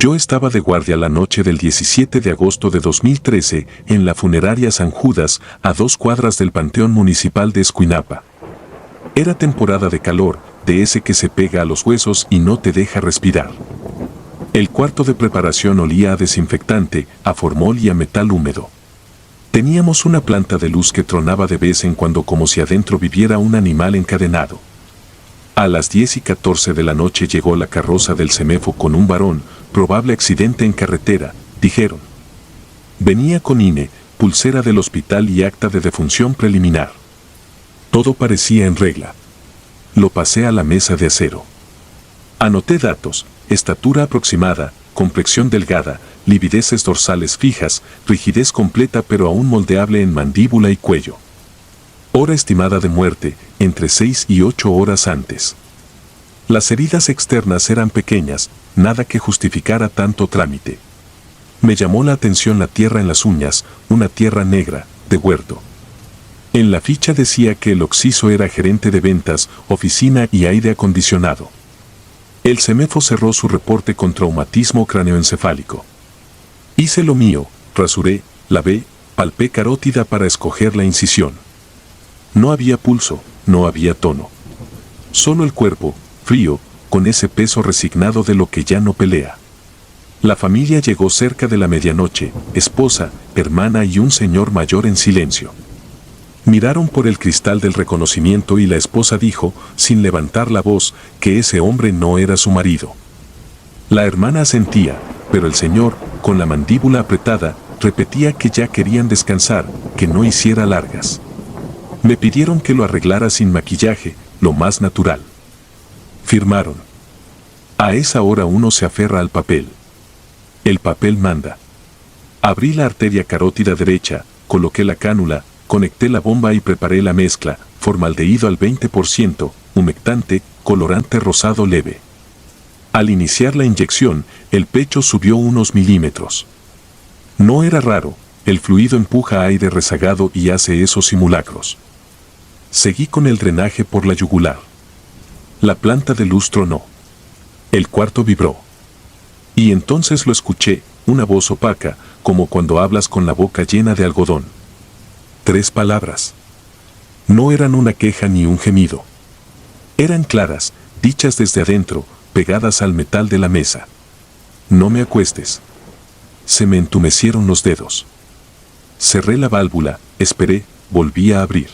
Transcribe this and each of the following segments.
Yo estaba de guardia la noche del 17 de agosto de 2013 en la funeraria San Judas, a 2 cuadras del Panteón Municipal de Escuinapa. Era temporada de calor, de ese que se pega a los huesos y no te deja respirar. El cuarto de preparación olía a desinfectante, a formol y a metal húmedo. Teníamos una planta de luz que tronaba de vez en cuando como si adentro viviera un animal encadenado. A las 10:14 de la noche llegó la carroza del CEMEFO con un varón, probable accidente en carretera, dijeron. Venía con INE, pulsera del hospital y acta de defunción preliminar. Todo parecía en regla. Lo pasé a la mesa de acero. Anoté datos, estatura aproximada, complexión delgada, livideces dorsales fijas, rigidez completa pero aún moldeable en mandíbula y cuello. Hora estimada de muerte, entre 6 y 8 horas antes. Las heridas externas eran pequeñas, nada que justificara tanto trámite. Me llamó la atención la tierra en las uñas, una tierra negra, de huerto. En la ficha decía que el occiso era gerente de ventas, oficina y aire acondicionado. El CEMEFO cerró su reporte con traumatismo craneoencefálico. Hice lo mío, rasuré, lavé, palpé carótida para escoger la incisión. No había pulso, no había tono. Solo el cuerpo, frío, con ese peso resignado de lo que ya no pelea. La familia llegó cerca de la medianoche, esposa, hermana y un señor mayor en silencio. Miraron por el cristal del reconocimiento y la esposa dijo, sin levantar la voz, que ese hombre no era su marido. La hermana asentía, pero el señor, con la mandíbula apretada, repetía que ya querían descansar, que no hiciera largas. Me pidieron que lo arreglara sin maquillaje, lo más natural. Firmaron. A esa hora uno se aferra al papel. El papel manda. Abrí la arteria carótida derecha, coloqué la cánula, conecté la bomba y preparé la mezcla, formaldehído al 20%, humectante, colorante rosado leve. Al iniciar la inyección, el pecho subió unos milímetros. No era raro, el fluido empuja aire rezagado y hace esos simulacros. Seguí con el drenaje por la yugular. La planta de luz tronó. El cuarto vibró. Y entonces lo escuché, una voz opaca, como cuando hablas con la boca llena de algodón. 3 palabras. No eran una queja ni un gemido. Eran claras, dichas desde adentro, pegadas al metal de la mesa. No me acuestes. Se me entumecieron los dedos. Cerré la válvula, esperé, volví a abrir.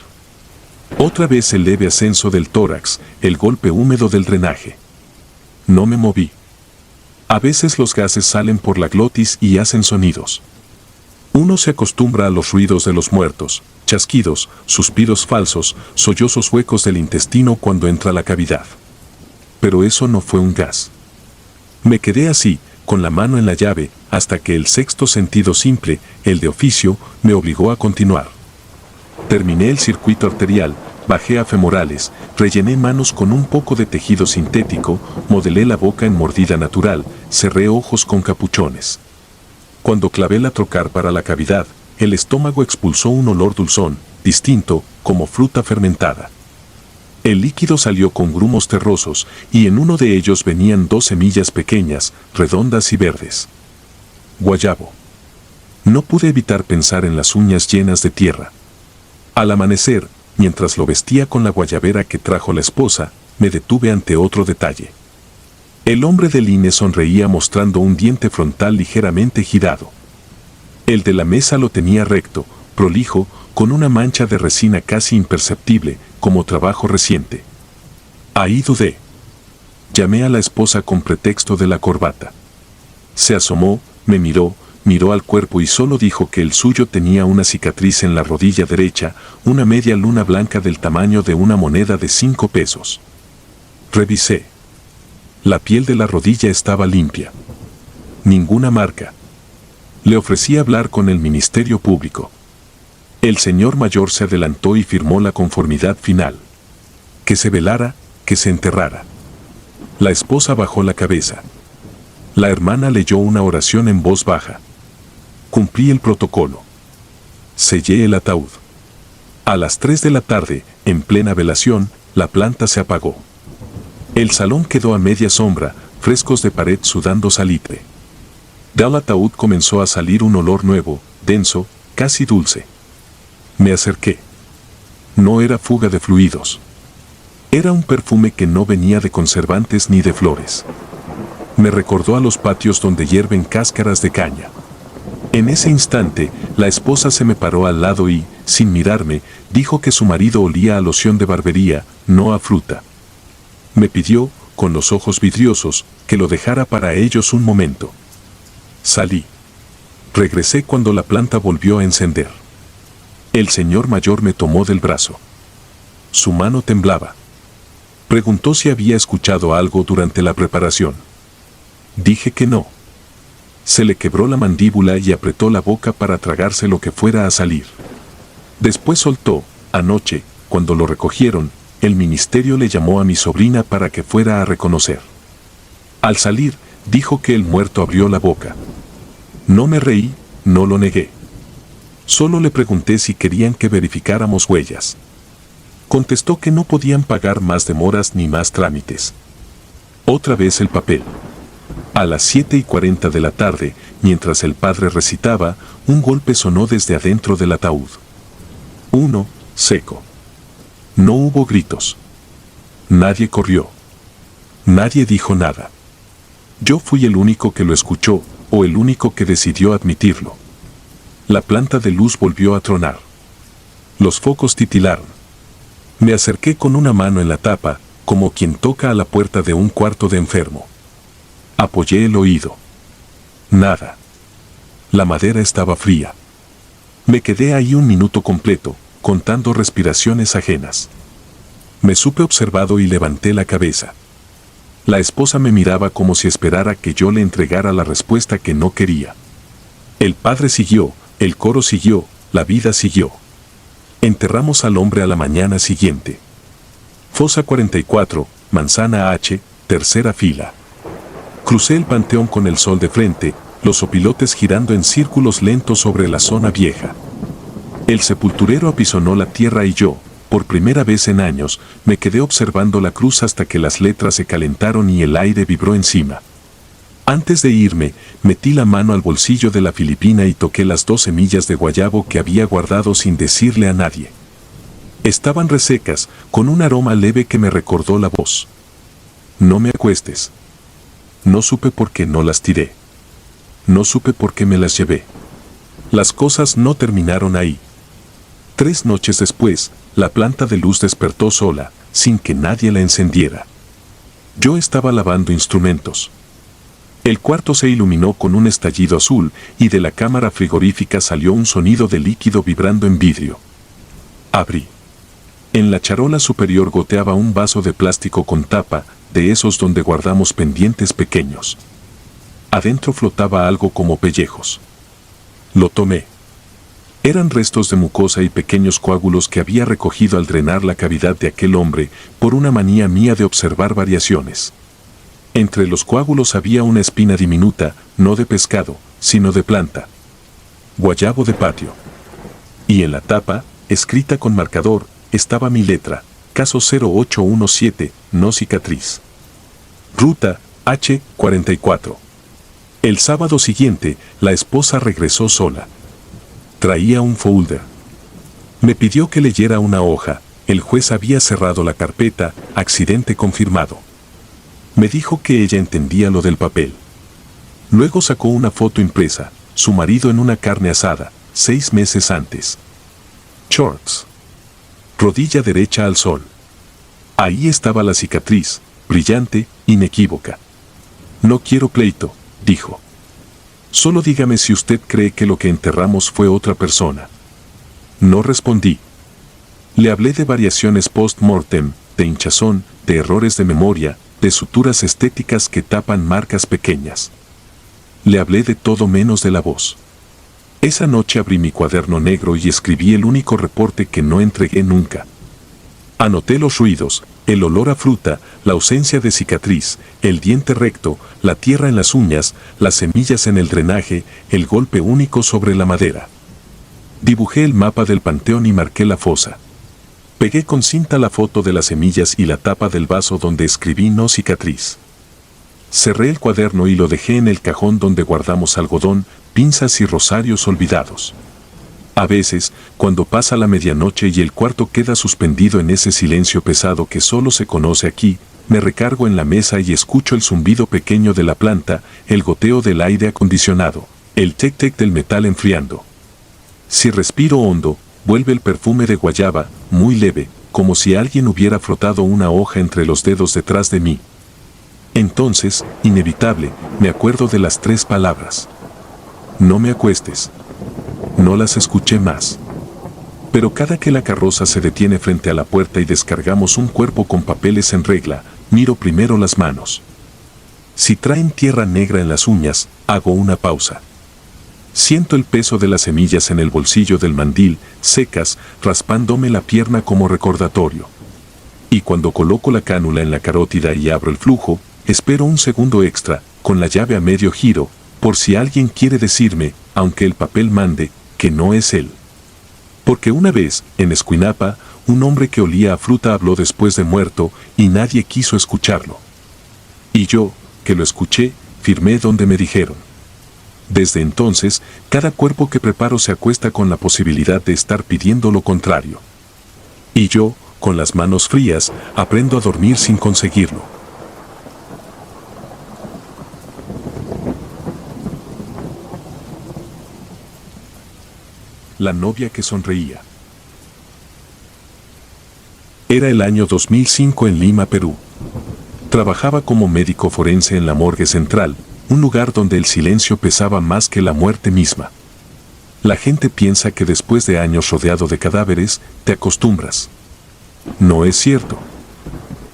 Otra vez el leve ascenso del tórax, el golpe húmedo del drenaje. No me moví. A veces los gases salen por la glotis y hacen sonidos. Uno se acostumbra a los ruidos de los muertos, chasquidos, suspiros falsos, sollozos huecos del intestino cuando entra a la cavidad. Pero eso no fue un gas. Me quedé así, con la mano en la llave, hasta que el sexto sentido simple, el de oficio, me obligó a continuar. Terminé el circuito arterial, bajé a femorales, rellené manos con un poco de tejido sintético, modelé la boca en mordida natural, cerré ojos con capuchones. Cuando clavé la trocar para la cavidad, el estómago expulsó un olor dulzón, distinto, como fruta fermentada. El líquido salió con grumos terrosos, y en uno de ellos venían 2 semillas pequeñas, redondas y verdes. Guayabo. No pude evitar pensar en las uñas llenas de tierra. Al amanecer, mientras lo vestía con la guayabera que trajo la esposa, me detuve ante otro detalle. El hombre del INE sonreía mostrando un diente frontal ligeramente girado. El de la mesa lo tenía recto, prolijo, con una mancha de resina casi imperceptible, como trabajo reciente. Ahí dudé. Llamé a la esposa con pretexto de la corbata. Se asomó, me miró al cuerpo y solo dijo que el suyo tenía una cicatriz en la rodilla derecha, una media luna blanca del tamaño de una moneda de 5 pesos. Revisé. La piel de la rodilla estaba limpia. Ninguna marca. Le ofrecí hablar con el Ministerio Público. El señor mayor se adelantó y firmó la conformidad final. Que se velara, que se enterrara. La esposa bajó la cabeza. La hermana leyó una oración en voz baja. Cumplí el protocolo. Sellé el ataúd. A las 3 de la tarde, en plena velación, la planta se apagó. El salón quedó a media sombra, frescos de pared sudando salitre. Del ataúd comenzó a salir un olor nuevo, denso, casi dulce. Me acerqué. No era fuga de fluidos. Era un perfume que no venía de conservantes ni de flores. Me recordó a los patios donde hierven cáscaras de caña. En ese instante, la esposa se me paró al lado y, sin mirarme, dijo que su marido olía a loción de barbería, no a fruta. Me pidió, con los ojos vidriosos, que lo dejara para ellos un momento. Salí. Regresé cuando la planta volvió a encender. El señor mayor me tomó del brazo. Su mano temblaba. Preguntó si había escuchado algo durante la preparación. Dije que no. Se le quebró la mandíbula y apretó la boca para tragarse lo que fuera a salir. Después soltó, anoche, cuando lo recogieron, el ministerio le llamó a mi sobrina para que fuera a reconocer. Al salir, dijo que el muerto abrió la boca. No me reí, no lo negué. Solo le pregunté si querían que verificáramos huellas. Contestó que no podían pagar más demoras ni más trámites. Otra vez el papel. A las 7:40 de la tarde, mientras el padre recitaba, un golpe sonó desde adentro del ataúd. Uno, seco. No hubo gritos. Nadie corrió. Nadie dijo nada. Yo fui el único que lo escuchó, o el único que decidió admitirlo. La planta de luz volvió a tronar. Los focos titilaron. Me acerqué con una mano en la tapa, como quien toca a la puerta de un cuarto de enfermo. Apoyé el oído. Nada. La madera estaba fría. Me quedé ahí un minuto completo, contando respiraciones ajenas. Me supe observado y levanté la cabeza. La esposa me miraba como si esperara que yo le entregara la respuesta que no quería. El padre siguió, el coro siguió, la vida siguió. Enterramos al hombre a la mañana siguiente. Fosa 44, Manzana H, tercera fila. Crucé el panteón con el sol de frente, los opilotes girando en círculos lentos sobre la zona vieja. El sepulturero apisonó la tierra y yo, por primera vez en años, me quedé observando la cruz hasta que las letras se calentaron y el aire vibró encima. Antes de irme, metí la mano al bolsillo de la filipina y toqué las 2 semillas de guayabo que había guardado sin decirle a nadie. Estaban resecas, con un aroma leve que me recordó la voz. No me acuestes. No supe por qué no las tiré. No supe por qué me las llevé. Las cosas no terminaron ahí. 3 noches después, la planta de luz despertó sola, sin que nadie la encendiera. Yo estaba lavando instrumentos. El cuarto se iluminó con un estallido azul y de la cámara frigorífica salió un sonido de líquido vibrando en vidrio. Abrí. En la charola superior goteaba un vaso de plástico con tapa, de esos donde guardamos pendientes pequeños. Adentro flotaba algo como pellejos. Lo tomé. Eran restos de mucosa y pequeños coágulos que había recogido al drenar la cavidad de aquel hombre por una manía mía de observar variaciones. Entre los coágulos había una espina diminuta, no de pescado, sino de planta. Guayabo de patio. Y en la tapa, escrita con marcador, estaba mi letra, caso 0817, no cicatriz. Ruta H44. El sábado siguiente, la esposa regresó sola. Traía un folder. Me pidió que leyera una hoja, el juez había cerrado la carpeta, accidente confirmado. Me dijo que ella entendía lo del papel. Luego sacó una foto impresa, su marido en una carne asada, 6 meses antes. Shorts. Rodilla derecha al sol. Ahí estaba la cicatriz, brillante, inequívoca. No quiero pleito, dijo. Solo dígame si usted cree que lo que enterramos fue otra persona. No respondí. Le hablé de variaciones post-mortem, de hinchazón, de errores de memoria, de suturas estéticas que tapan marcas pequeñas. Le hablé de todo menos de la voz. Esa noche abrí mi cuaderno negro y escribí el único reporte que no entregué nunca. Anoté los ruidos, el olor a fruta, la ausencia de cicatriz, el diente recto, la tierra en las uñas, las semillas en el drenaje, el golpe único sobre la madera. Dibujé el mapa del panteón y marqué la fosa. Pegué con cinta la foto de las semillas y la tapa del vaso donde escribí no cicatriz. Cerré el cuaderno y lo dejé en el cajón donde guardamos algodón, pinzas y rosarios olvidados. A veces, cuando pasa la medianoche y el cuarto queda suspendido en ese silencio pesado que solo se conoce aquí, me recargo en la mesa y escucho el zumbido pequeño de la planta, el goteo del aire acondicionado, el tic-tic del metal enfriando. Si respiro hondo, vuelve el perfume de guayaba, muy leve, como si alguien hubiera frotado una hoja entre los dedos detrás de mí. Entonces, inevitable, me acuerdo de las 3 palabras. No me acuestes. No las escuché más. Pero cada que la carroza se detiene frente a la puerta y descargamos un cuerpo con papeles en regla, miro primero las manos. Si traen tierra negra en las uñas, hago una pausa. Siento el peso de las semillas en el bolsillo del mandil, secas, raspándome la pierna como recordatorio. Y cuando coloco la cánula en la carótida y abro el flujo, espero un segundo extra, con la llave a medio giro, por si alguien quiere decirme, aunque el papel mande, que no es él. Porque una vez, en Escuinapa, un hombre que olía a fruta habló después de muerto y nadie quiso escucharlo. Y yo, que lo escuché, firmé donde me dijeron. Desde entonces, cada cuerpo que preparo se acuesta con la posibilidad de estar pidiendo lo contrario. Y yo, con las manos frías, aprendo a dormir sin conseguirlo. La novia que sonreía. Era el año 2005 en Lima, Perú. Trabajaba como médico forense en la morgue central, un lugar donde el silencio pesaba más que la muerte misma. La gente piensa que después de años rodeado de cadáveres, te acostumbras. No es cierto.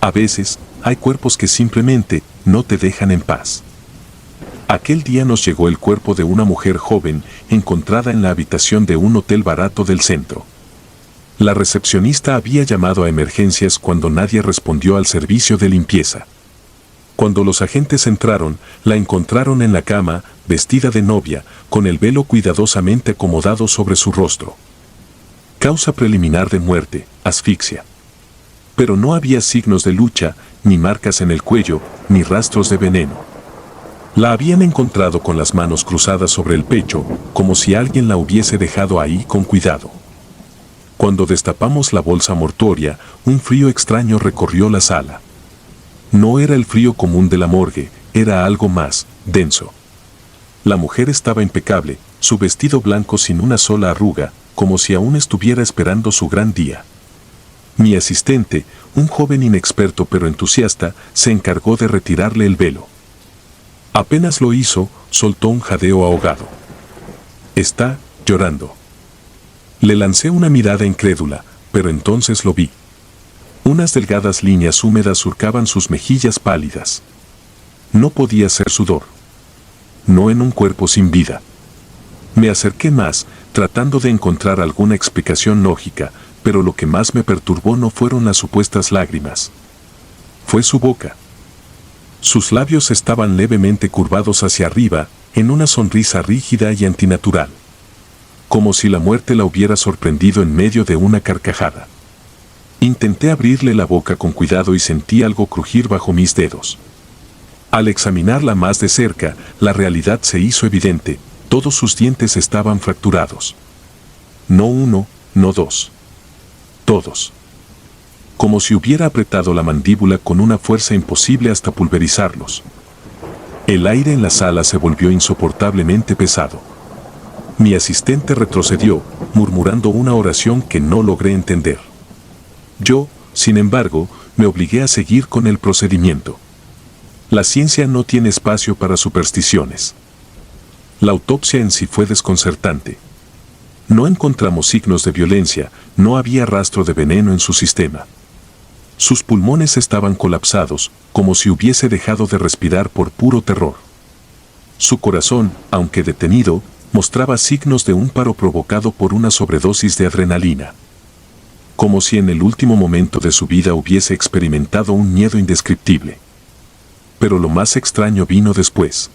A veces, hay cuerpos que simplemente no te dejan en paz. Aquel día nos llegó el cuerpo de una mujer joven encontrada en la habitación de un hotel barato del centro. La recepcionista había llamado a emergencias cuando nadie respondió al servicio de limpieza. Cuando los agentes entraron, la encontraron en la cama, vestida de novia, con el velo cuidadosamente acomodado sobre su rostro. Causa preliminar de muerte, asfixia. Pero no había signos de lucha, ni marcas en el cuello, ni rastros de veneno. La habían encontrado con las manos cruzadas sobre el pecho, como si alguien la hubiese dejado ahí con cuidado. Cuando destapamos la bolsa mortuoria, un frío extraño recorrió la sala. No era el frío común de la morgue, era algo más, denso. La mujer estaba impecable, su vestido blanco sin una sola arruga, como si aún estuviera esperando su gran día. Mi asistente, un joven inexperto pero entusiasta, se encargó de retirarle el velo. Apenas lo hizo, soltó un jadeo ahogado. Está llorando. Le lancé una mirada incrédula, pero entonces lo vi. Unas delgadas líneas húmedas surcaban sus mejillas pálidas. No podía ser sudor. No en un cuerpo sin vida. Me acerqué más, tratando de encontrar alguna explicación lógica, pero lo que más me perturbó no fueron las supuestas lágrimas. Fue su boca. Sus labios estaban levemente curvados hacia arriba, en una sonrisa rígida y antinatural. Como si la muerte la hubiera sorprendido en medio de una carcajada. Intenté abrirle la boca con cuidado y sentí algo crujir bajo mis dedos. Al examinarla más de cerca, la realidad se hizo evidente, todos sus dientes estaban fracturados. No uno, no dos. Todos. Como si hubiera apretado la mandíbula con una fuerza imposible hasta pulverizarlos. El aire en la sala se volvió insoportablemente pesado. Mi asistente retrocedió, murmurando una oración que no logré entender. Yo, sin embargo, me obligué a seguir con el procedimiento. La ciencia no tiene espacio para supersticiones. La autopsia en sí fue desconcertante. No encontramos signos de violencia, no había rastro de veneno en su sistema. Sus pulmones estaban colapsados, como si hubiese dejado de respirar por puro terror. Su corazón, aunque detenido, mostraba signos de un paro provocado por una sobredosis de adrenalina. Como si en el último momento de su vida hubiese experimentado un miedo indescriptible. Pero lo más extraño vino después.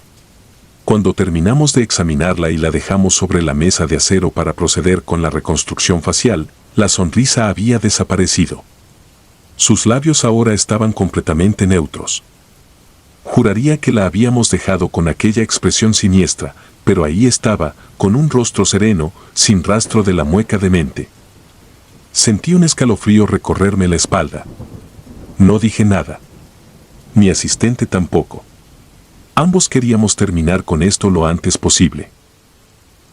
Cuando terminamos de examinarla y la dejamos sobre la mesa de acero para proceder con la reconstrucción facial, la sonrisa había desaparecido. Sus labios ahora estaban completamente neutros. Juraría que la habíamos dejado con aquella expresión siniestra, pero ahí estaba, con un rostro sereno, sin rastro de la mueca demente. Sentí un escalofrío recorrerme la espalda. No dije nada. Mi asistente tampoco. Ambos queríamos terminar con esto lo antes posible.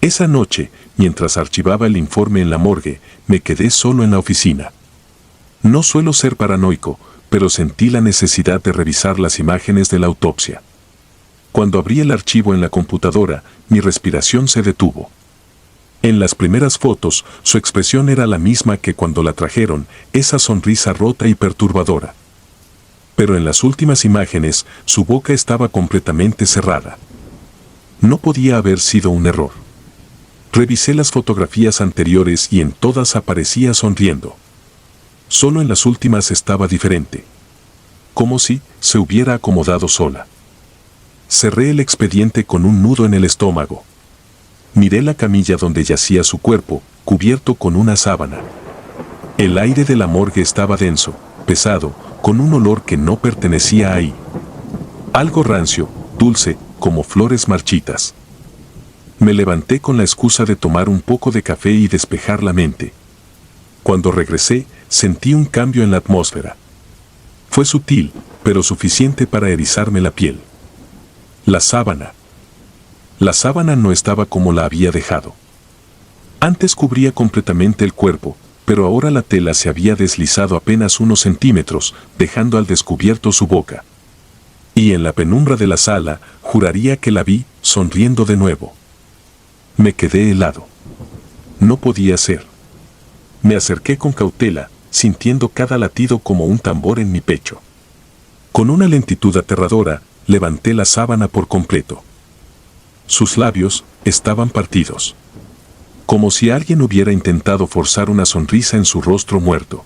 Esa noche, mientras archivaba el informe en la morgue, me quedé solo en la oficina. No suelo ser paranoico, pero sentí la necesidad de revisar las imágenes de la autopsia. Cuando abrí el archivo en la computadora, mi respiración se detuvo. En las primeras fotos, su expresión era la misma que cuando la trajeron, esa sonrisa rota y perturbadora. Pero en las últimas imágenes, su boca estaba completamente cerrada. No podía haber sido un error. Revisé las fotografías anteriores y en todas aparecía sonriendo. Solo en las últimas estaba diferente. Como si se hubiera acomodado sola. Cerré el expediente con un nudo en el estómago. Miré la camilla donde yacía su cuerpo, cubierto con una sábana. El aire de la morgue estaba denso, pesado, con un olor que no pertenecía ahí. Algo rancio, dulce, como flores marchitas. Me levanté con la excusa de tomar un poco de café y despejar la mente. Cuando regresé, sentí un cambio en la atmósfera. Fue sutil, pero suficiente para erizarme la piel. La sábana. La sábana no estaba como la había dejado. Antes cubría completamente el cuerpo, pero ahora la tela se había deslizado apenas unos centímetros, dejando al descubierto su boca. Y en la penumbra de la sala, juraría que la vi, sonriendo de nuevo. Me quedé helado. No podía ser. Me acerqué con cautela, sintiendo cada latido como un tambor en mi pecho. Con una lentitud aterradora, levanté la sábana por completo. Sus labios estaban partidos. Como si alguien hubiera intentado forzar una sonrisa en su rostro muerto.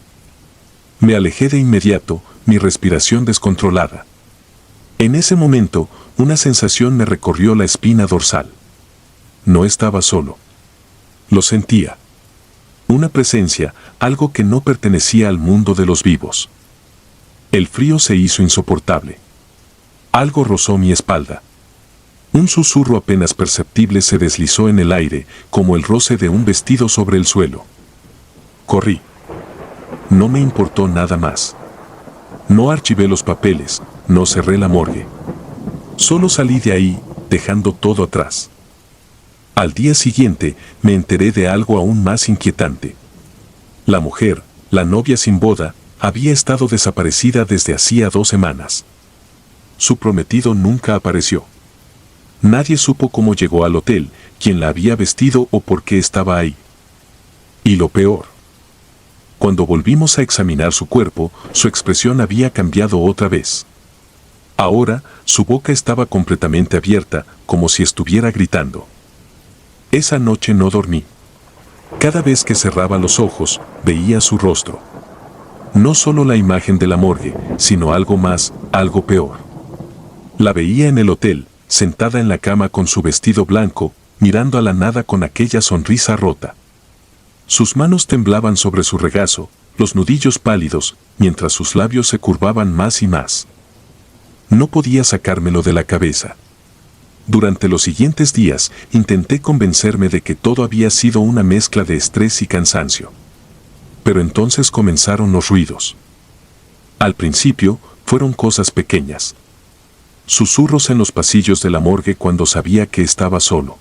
Me alejé de inmediato, mi respiración descontrolada. En ese momento, una sensación me recorrió la espina dorsal. No estaba solo. Lo sentía. Una presencia, algo que no pertenecía al mundo de los vivos. El frío se hizo insoportable. Algo rozó mi espalda. Un susurro apenas perceptible se deslizó en el aire, como el roce de un vestido sobre el suelo. Corrí. No me importó nada más. No archivé los papeles, no cerré la morgue. Solo salí de ahí, dejando todo atrás. Al día siguiente, me enteré de algo aún más inquietante. La mujer, la novia sin boda, había estado desaparecida desde hacía 2 semanas. Su prometido nunca apareció. Nadie supo cómo llegó al hotel, quién la había vestido o por qué estaba ahí. Y lo peor. Cuando volvimos a examinar su cuerpo, su expresión había cambiado otra vez. Ahora, su boca estaba completamente abierta, como si estuviera gritando. Esa noche no dormí. Cada vez que cerraba los ojos, veía su rostro. No solo la imagen de la morgue, sino algo más, algo peor. La veía en el hotel, sentada en la cama con su vestido blanco, mirando a la nada con aquella sonrisa rota. Sus manos temblaban sobre su regazo, los nudillos pálidos, mientras sus labios se curvaban más y más. No podía sacármelo de la cabeza. Durante los siguientes días, intenté convencerme de que todo había sido una mezcla de estrés y cansancio. Pero entonces comenzaron los ruidos. Al principio, fueron cosas pequeñas. Susurros en los pasillos de la morgue cuando sabía que estaba solo.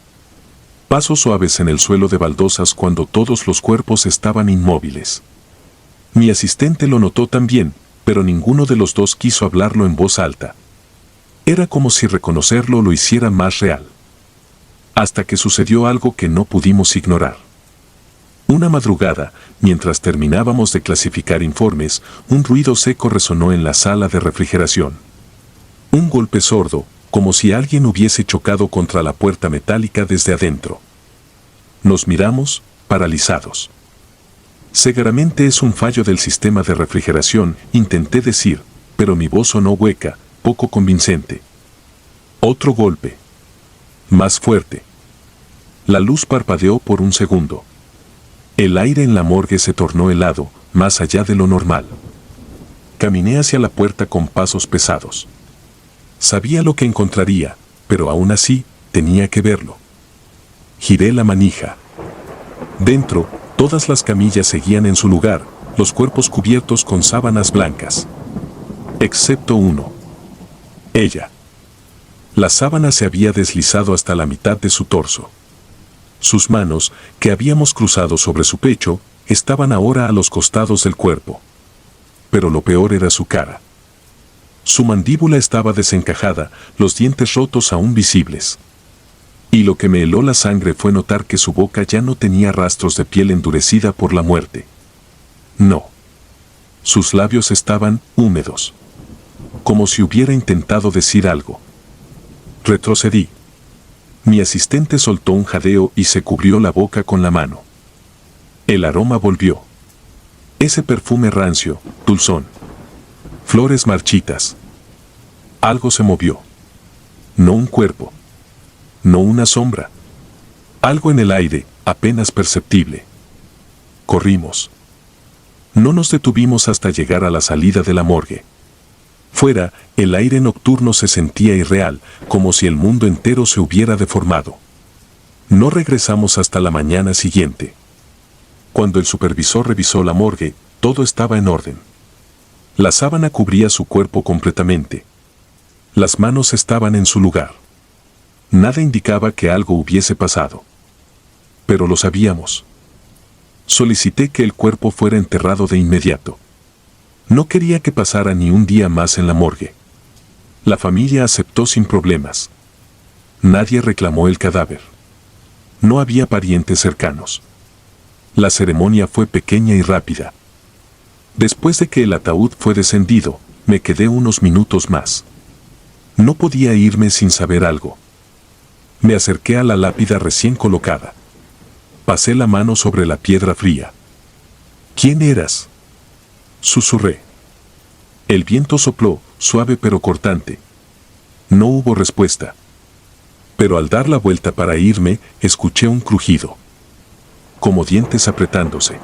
Pasos suaves en el suelo de baldosas cuando todos los cuerpos estaban inmóviles. Mi asistente lo notó también, pero ninguno de los dos quiso hablarlo en voz alta. Era como si reconocerlo lo hiciera más real. Hasta que sucedió algo que no pudimos ignorar. Una madrugada, mientras terminábamos de clasificar informes, un ruido seco resonó en la sala de refrigeración. Un golpe sordo, como si alguien hubiese chocado contra la puerta metálica desde adentro. Nos miramos, paralizados. Seguramente es un fallo del sistema de refrigeración, intenté decir, pero mi voz sonó hueca, poco convincente. Otro golpe. Más fuerte. La luz parpadeó por un segundo. El aire en la morgue se tornó helado, más allá de lo normal. Caminé hacia la puerta con pasos pesados. Sabía lo que encontraría, pero aún así, tenía que verlo. Giré la manija. Dentro, todas las camillas seguían en su lugar, los cuerpos cubiertos con sábanas blancas. Excepto uno. Ella. La sábana se había deslizado hasta la mitad de su torso. Sus manos, que habíamos cruzado sobre su pecho, estaban ahora a los costados del cuerpo. Pero lo peor era su cara. Su mandíbula estaba desencajada, los dientes rotos aún visibles. Y lo que me heló la sangre fue notar que su boca ya no tenía rastros de piel endurecida por la muerte. No. Sus labios estaban húmedos. Como si hubiera intentado decir algo. Retrocedí. Mi asistente soltó un jadeo y se cubrió la boca con la mano. El aroma volvió. Ese perfume rancio, dulzón. Flores marchitas. Algo se movió. No un cuerpo. No una sombra. Algo en el aire, apenas perceptible. Corrimos. No nos detuvimos hasta llegar a la salida de la morgue. Fuera, el aire nocturno se sentía irreal, como si el mundo entero se hubiera deformado. No regresamos hasta la mañana siguiente. Cuando el supervisor revisó la morgue, todo estaba en orden. La sábana cubría su cuerpo completamente. Las manos estaban en su lugar. Nada indicaba que algo hubiese pasado. Pero lo sabíamos. Solicité que el cuerpo fuera enterrado de inmediato. No quería que pasara ni un día más en la morgue. La familia aceptó sin problemas. Nadie reclamó el cadáver. No había parientes cercanos. La ceremonia fue pequeña y rápida. Después de que el ataúd fue descendido, me quedé unos minutos más. No podía irme sin saber algo. Me acerqué a la lápida recién colocada. Pasé la mano sobre la piedra fría. ¿Quién eras?, susurré. El viento sopló, suave pero cortante. No hubo respuesta. Pero al dar la vuelta para irme, escuché un crujido. Como dientes apretándose.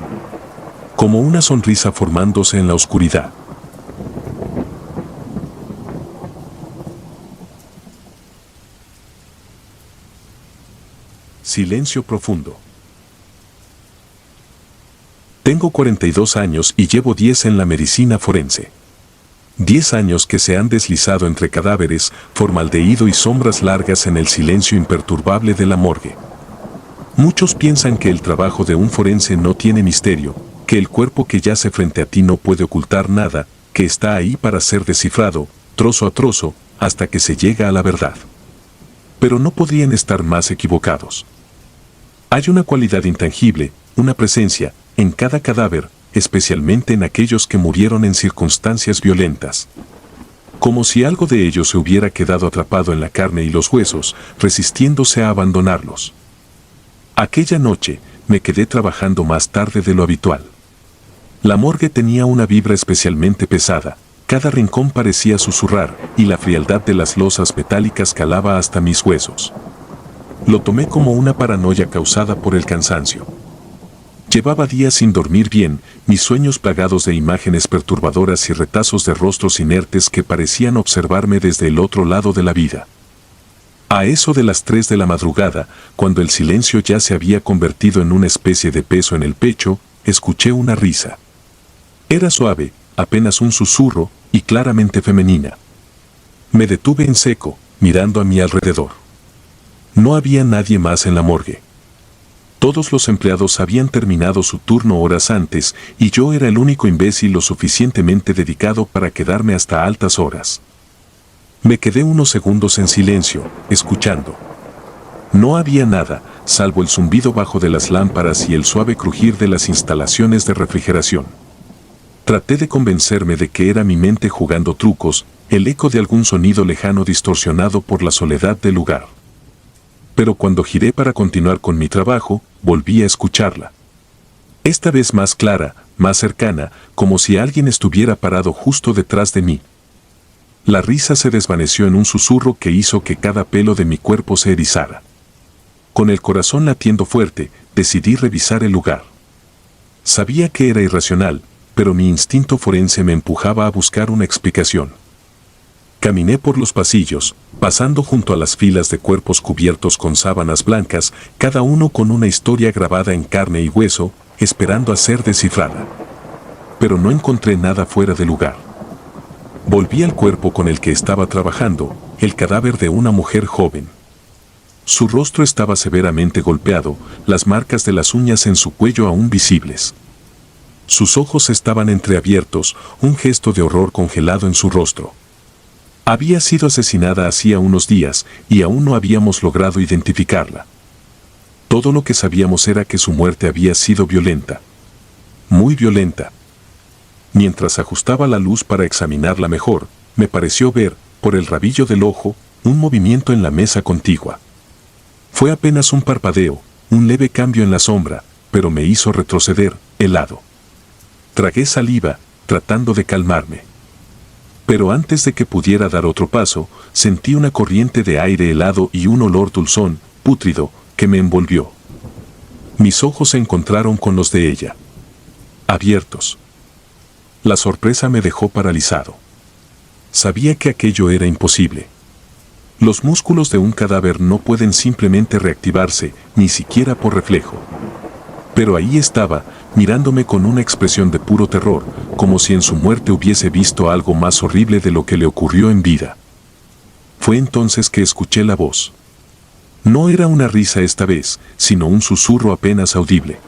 Como una sonrisa formándose en la oscuridad. Silencio profundo. Tengo 42 años y llevo 10 en la medicina forense. 10 años que se han deslizado entre cadáveres, formaldehído y sombras largas en el silencio imperturbable de la morgue. Muchos piensan que el trabajo de un forense no tiene misterio, que el cuerpo que yace frente a ti no puede ocultar nada, que está ahí para ser descifrado, trozo a trozo, hasta que se llega a la verdad. Pero no podrían estar más equivocados. Hay una cualidad intangible, una presencia, en cada cadáver, especialmente en aquellos que murieron en circunstancias violentas. Como si algo de ellos se hubiera quedado atrapado en la carne y los huesos, resistiéndose a abandonarlos. Aquella noche, me quedé trabajando más tarde de lo habitual. La morgue tenía una vibra especialmente pesada, cada rincón parecía susurrar, y la frialdad de las losas metálicas calaba hasta mis huesos. Lo tomé como una paranoia causada por el cansancio. Llevaba días sin dormir bien, mis sueños plagados de imágenes perturbadoras y retazos de rostros inertes que parecían observarme desde el otro lado de la vida. A eso de las 3 de la madrugada, cuando el silencio ya se había convertido en una especie de peso en el pecho, escuché una risa. Era suave, apenas un susurro, y claramente femenina. Me detuve en seco, mirando a mi alrededor. No había nadie más en la morgue. Todos los empleados habían terminado su turno horas antes y yo era el único imbécil lo suficientemente dedicado para quedarme hasta altas horas. Me quedé unos segundos en silencio, escuchando. No había nada, salvo el zumbido bajo de las lámparas y el suave crujir de las instalaciones de refrigeración. Traté de convencerme de que era mi mente jugando trucos, el eco de algún sonido lejano distorsionado por la soledad del lugar. Pero cuando giré para continuar con mi trabajo, volví a escucharla. Esta vez más clara, más cercana, como si alguien estuviera parado justo detrás de mí. La risa se desvaneció en un susurro que hizo que cada pelo de mi cuerpo se erizara. Con el corazón latiendo fuerte, decidí revisar el lugar. Sabía que era irracional, pero mi instinto forense me empujaba a buscar una explicación. Caminé por los pasillos, pasando junto a las filas de cuerpos cubiertos con sábanas blancas, cada uno con una historia grabada en carne y hueso, esperando a ser descifrada. Pero no encontré nada fuera de lugar. Volví al cuerpo con el que estaba trabajando, el cadáver de una mujer joven. Su rostro estaba severamente golpeado, las marcas de las uñas en su cuello aún visibles. Sus ojos estaban entreabiertos, un gesto de horror congelado en su rostro. Había sido asesinada hacía unos días y aún no habíamos logrado identificarla. Todo lo que sabíamos era que su muerte había sido violenta. Muy violenta. Mientras ajustaba la luz para examinarla mejor, me pareció ver, por el rabillo del ojo, un movimiento en la mesa contigua. Fue apenas un parpadeo, un leve cambio en la sombra, pero me hizo retroceder, helado. Tragué saliva, tratando de calmarme. Pero antes de que pudiera dar otro paso, sentí una corriente de aire helado y un olor dulzón, pútrido, que me envolvió. Mis ojos se encontraron con los de ella. Abiertos. La sorpresa me dejó paralizado. Sabía que aquello era imposible. Los músculos de un cadáver no pueden simplemente reactivarse, ni siquiera por reflejo. Pero ahí estaba, mirándome con una expresión de puro terror, como si en su muerte hubiese visto algo más horrible de lo que le ocurrió en vida. Fue entonces que escuché la voz. No era una risa esta vez, sino un susurro apenas audible.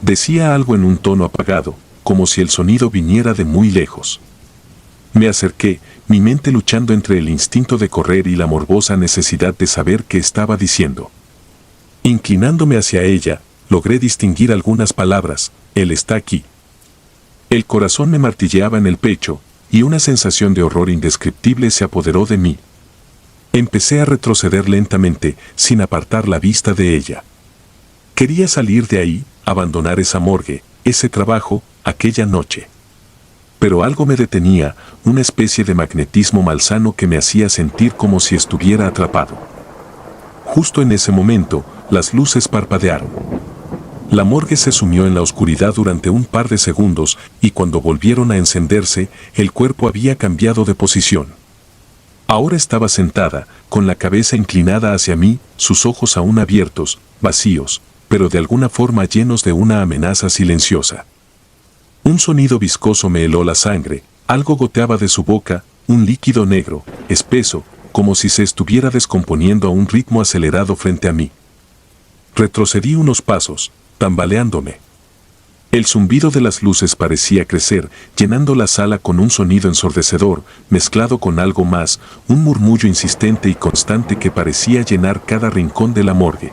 Decía algo en un tono apagado, como si el sonido viniera de muy lejos. Me acerqué, mi mente luchando entre el instinto de correr y la morbosa necesidad de saber qué estaba diciendo. Inclinándome hacia ella, logré distinguir algunas palabras: él está aquí. El corazón me martilleaba en el pecho, y una sensación de horror indescriptible se apoderó de mí. Empecé a retroceder lentamente, sin apartar la vista de ella. Quería salir de ahí, abandonar esa morgue, ese trabajo, aquella noche. Pero algo me detenía, una especie de magnetismo malsano que me hacía sentir como si estuviera atrapado. Justo en ese momento, las luces parpadearon. La morgue se sumió en la oscuridad durante un par de segundos y cuando volvieron a encenderse, el cuerpo había cambiado de posición. Ahora estaba sentada, con la cabeza inclinada hacia mí, sus ojos aún abiertos, vacíos, pero de alguna forma llenos de una amenaza silenciosa. Un sonido viscoso me heló la sangre, algo goteaba de su boca, un líquido negro, espeso, como si se estuviera descomponiendo a un ritmo acelerado frente a mí. Retrocedí unos pasos, tambaleándome. El zumbido de las luces parecía crecer, llenando la sala con un sonido ensordecedor, mezclado con algo más, un murmullo insistente y constante que parecía llenar cada rincón de la morgue.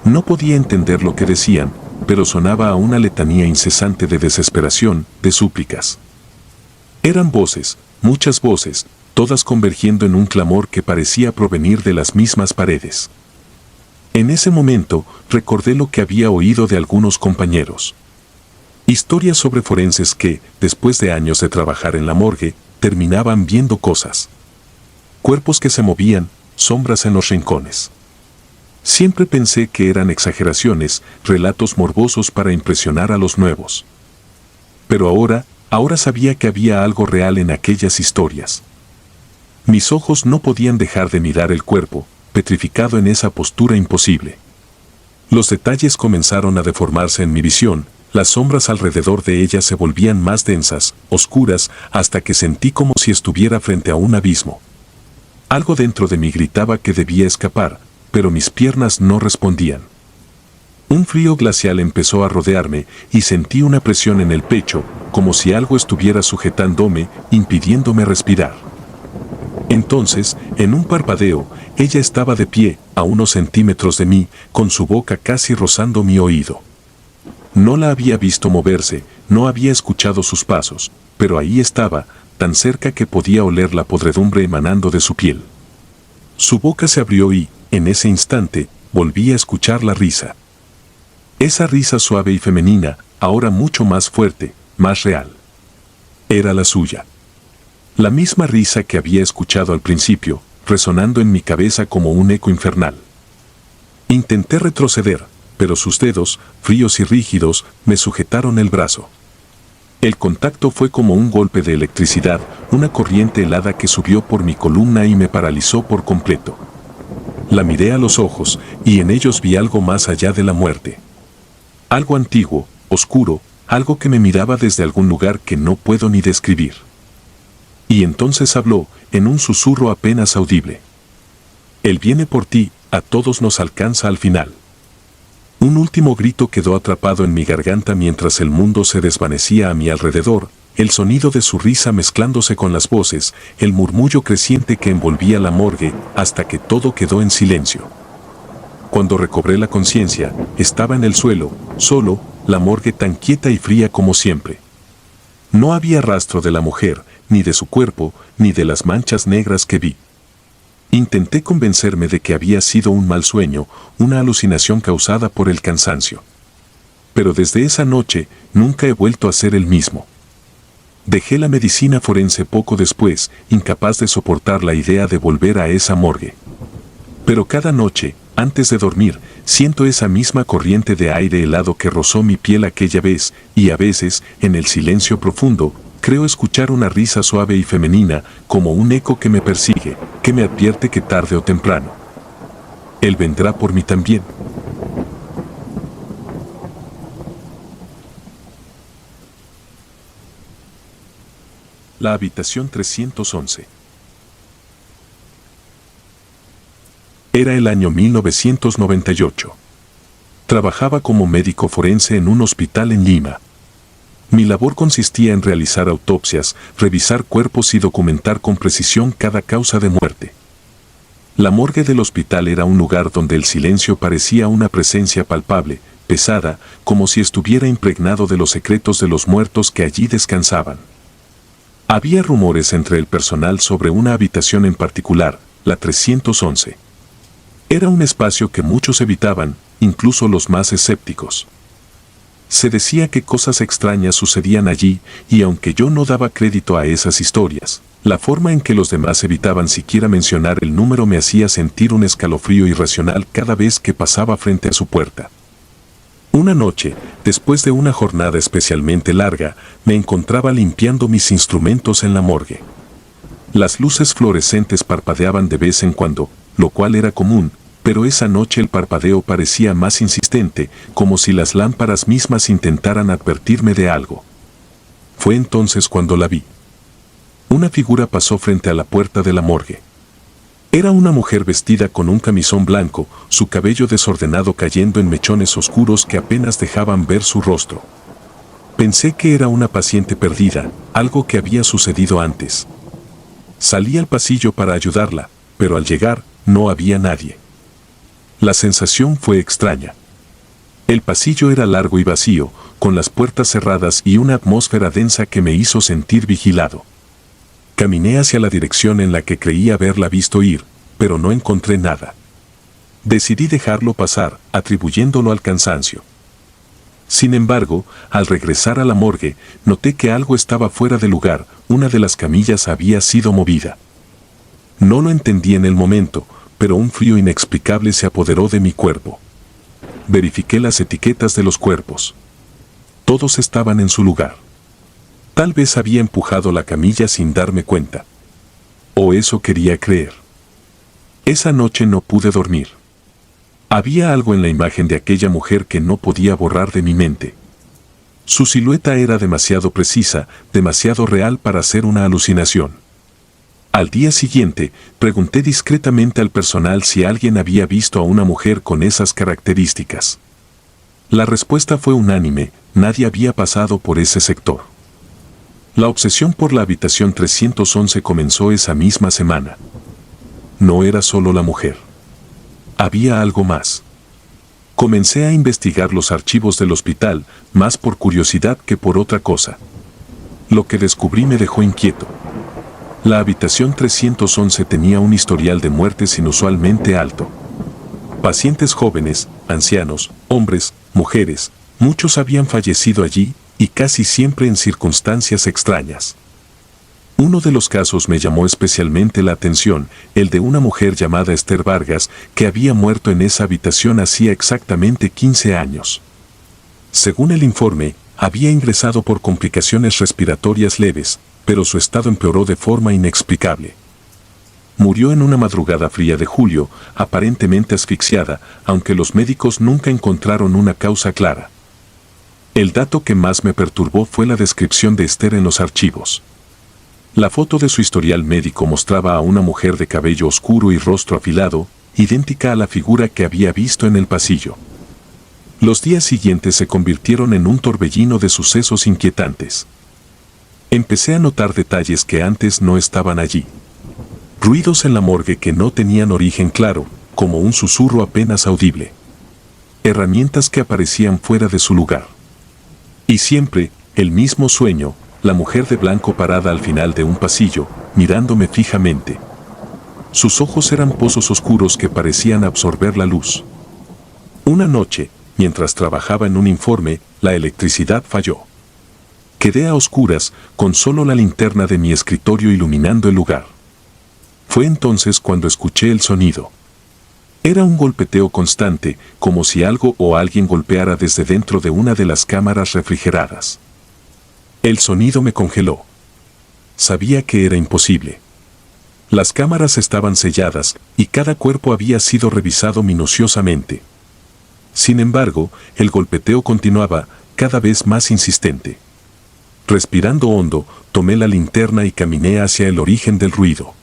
No podía entender lo que decían, pero sonaba a una letanía incesante de desesperación, de súplicas. Eran voces, muchas voces, todas convergiendo en un clamor que parecía provenir de las mismas paredes. En ese momento, recordé lo que había oído de algunos compañeros. Historias sobre forenses que, después de años de trabajar en la morgue, terminaban viendo cosas. Cuerpos que se movían, sombras en los rincones. Siempre pensé que eran exageraciones, relatos morbosos para impresionar a los nuevos. Pero ahora sabía que había algo real en aquellas historias. Mis ojos no podían dejar de mirar el cuerpo, petrificado en esa postura imposible. Los detalles comenzaron a deformarse en mi visión, las sombras alrededor de ella se volvían más densas, oscuras, hasta que sentí como si estuviera frente a un abismo. Algo dentro de mí gritaba que debía escapar, pero mis piernas no respondían. Un frío glacial empezó a rodearme y sentí una presión en el pecho, como si algo estuviera sujetándome, impidiéndome respirar. Entonces, en un parpadeo, ella estaba de pie, a unos centímetros de mí, con su boca casi rozando mi oído. No la había visto moverse, no había escuchado sus pasos, pero ahí estaba, tan cerca que podía oler la podredumbre emanando de su piel. Su boca se abrió y, en ese instante, volví a escuchar la risa. Esa risa suave y femenina, ahora mucho más fuerte, más real. Era la suya. La misma risa que había escuchado al principio, resonando en mi cabeza como un eco infernal. Intenté retroceder, pero sus dedos, fríos y rígidos, me sujetaron el brazo. El contacto fue como un golpe de electricidad, una corriente helada que subió por mi columna y me paralizó por completo. La miré a los ojos, y en ellos vi algo más allá de la muerte. Algo antiguo, oscuro, algo que me miraba desde algún lugar que no puedo ni describir. Y entonces habló, en un susurro apenas audible. Él viene por ti, a todos nos alcanza al final. Un último grito quedó atrapado en mi garganta mientras el mundo se desvanecía a mi alrededor, el sonido de su risa mezclándose con las voces, el murmullo creciente que envolvía la morgue, hasta que todo quedó en silencio. Cuando recobré la conciencia, estaba en el suelo, solo, la morgue tan quieta y fría como siempre. No había rastro de la mujer, ni de su cuerpo, ni de las manchas negras que vi. Intenté convencerme de que había sido un mal sueño, una alucinación causada por el cansancio. Pero desde esa noche, nunca he vuelto a ser el mismo. Dejé la medicina forense poco después, incapaz de soportar la idea de volver a esa morgue. Pero cada noche, antes de dormir, siento esa misma corriente de aire helado que rozó mi piel aquella vez, y a veces, en el silencio profundo, creo escuchar una risa suave y femenina, como un eco que me persigue, que me advierte que tarde o temprano Él vendrá por mí también. La habitación 311. Era el año 1998. Trabajaba como médico forense en un hospital en Lima. Mi labor consistía en realizar autopsias, revisar cuerpos y documentar con precisión cada causa de muerte. La morgue del hospital era un lugar donde el silencio parecía una presencia palpable, pesada, como si estuviera impregnado de los secretos de los muertos que allí descansaban. Había rumores entre el personal sobre una habitación en particular, la 311. Era un espacio que muchos evitaban, incluso los más escépticos. Se decía que cosas extrañas sucedían allí, y aunque yo no daba crédito a esas historias, la forma en que los demás evitaban siquiera mencionar el número me hacía sentir un escalofrío irracional cada vez que pasaba frente a su puerta. Una noche, después de una jornada especialmente larga, me encontraba limpiando mis instrumentos en la morgue. Las luces fluorescentes parpadeaban de vez en cuando, lo cual era común, pero esa noche el parpadeo parecía más insistente, como si las lámparas mismas intentaran advertirme de algo. Fue entonces cuando la vi. Una figura pasó frente a la puerta de la morgue. Era una mujer vestida con un camisón blanco, su cabello desordenado cayendo en mechones oscuros que apenas dejaban ver su rostro. Pensé que era una paciente perdida, algo que había sucedido antes. Salí al pasillo para ayudarla, pero al llegar, no había nadie. La sensación fue extraña. El pasillo era largo y vacío, con las puertas cerradas y una atmósfera densa que me hizo sentir vigilado. Caminé hacia la dirección en la que creía haberla visto ir, pero no encontré nada. Decidí dejarlo pasar, atribuyéndolo al cansancio. Sin embargo, al regresar a la morgue, noté que algo estaba fuera de lugar, una de las camillas había sido movida. No lo entendí en el momento, pero un frío inexplicable se apoderó de mi cuerpo. Verifiqué las etiquetas de los cuerpos. Todos estaban en su lugar. Tal vez había empujado la camilla sin darme cuenta. O eso quería creer. Esa noche no pude dormir. Había algo en la imagen de aquella mujer que no podía borrar de mi mente. Su silueta era demasiado precisa, demasiado real para ser una alucinación. Al día siguiente, pregunté discretamente al personal si alguien había visto a una mujer con esas características. La respuesta fue unánime, nadie había pasado por ese sector. La obsesión por la habitación 311 comenzó esa misma semana. No era solo la mujer. Había algo más. Comencé a investigar los archivos del hospital, más por curiosidad que por otra cosa. Lo que descubrí me dejó inquieto. La habitación 311 tenía un historial de muertes inusualmente alto. Pacientes jóvenes, ancianos, hombres, mujeres, muchos habían fallecido allí, y casi siempre en circunstancias extrañas. Uno de los casos me llamó especialmente la atención, el de una mujer llamada Esther Vargas, que había muerto en esa habitación hacía exactamente 15 años. Según el informe, había ingresado por complicaciones respiratorias leves, pero su estado empeoró de forma inexplicable. Murió en una madrugada fría de julio, aparentemente asfixiada, aunque los médicos nunca encontraron una causa clara. El dato que más me perturbó fue la descripción de Esther en los archivos. La foto de su historial médico mostraba a una mujer de cabello oscuro y rostro afilado, idéntica a la figura que había visto en el pasillo. Los días siguientes se convirtieron en un torbellino de sucesos inquietantes. Empecé a notar detalles que antes no estaban allí. Ruidos en la morgue que no tenían origen claro, como un susurro apenas audible. Herramientas que aparecían fuera de su lugar. Y siempre, el mismo sueño, la mujer de blanco parada al final de un pasillo, mirándome fijamente. Sus ojos eran pozos oscuros que parecían absorber la luz. Una noche, mientras trabajaba en un informe, la electricidad falló. Quedé a oscuras, con solo la linterna de mi escritorio iluminando el lugar. Fue entonces cuando escuché el sonido. Era un golpeteo constante, como si algo o alguien golpeara desde dentro de una de las cámaras refrigeradas. El sonido me congeló. Sabía que era imposible. Las cámaras estaban selladas y cada cuerpo había sido revisado minuciosamente. Sin embargo, el golpeteo continuaba, cada vez más insistente. Respirando hondo, tomé la linterna y caminé hacia el origen del ruido.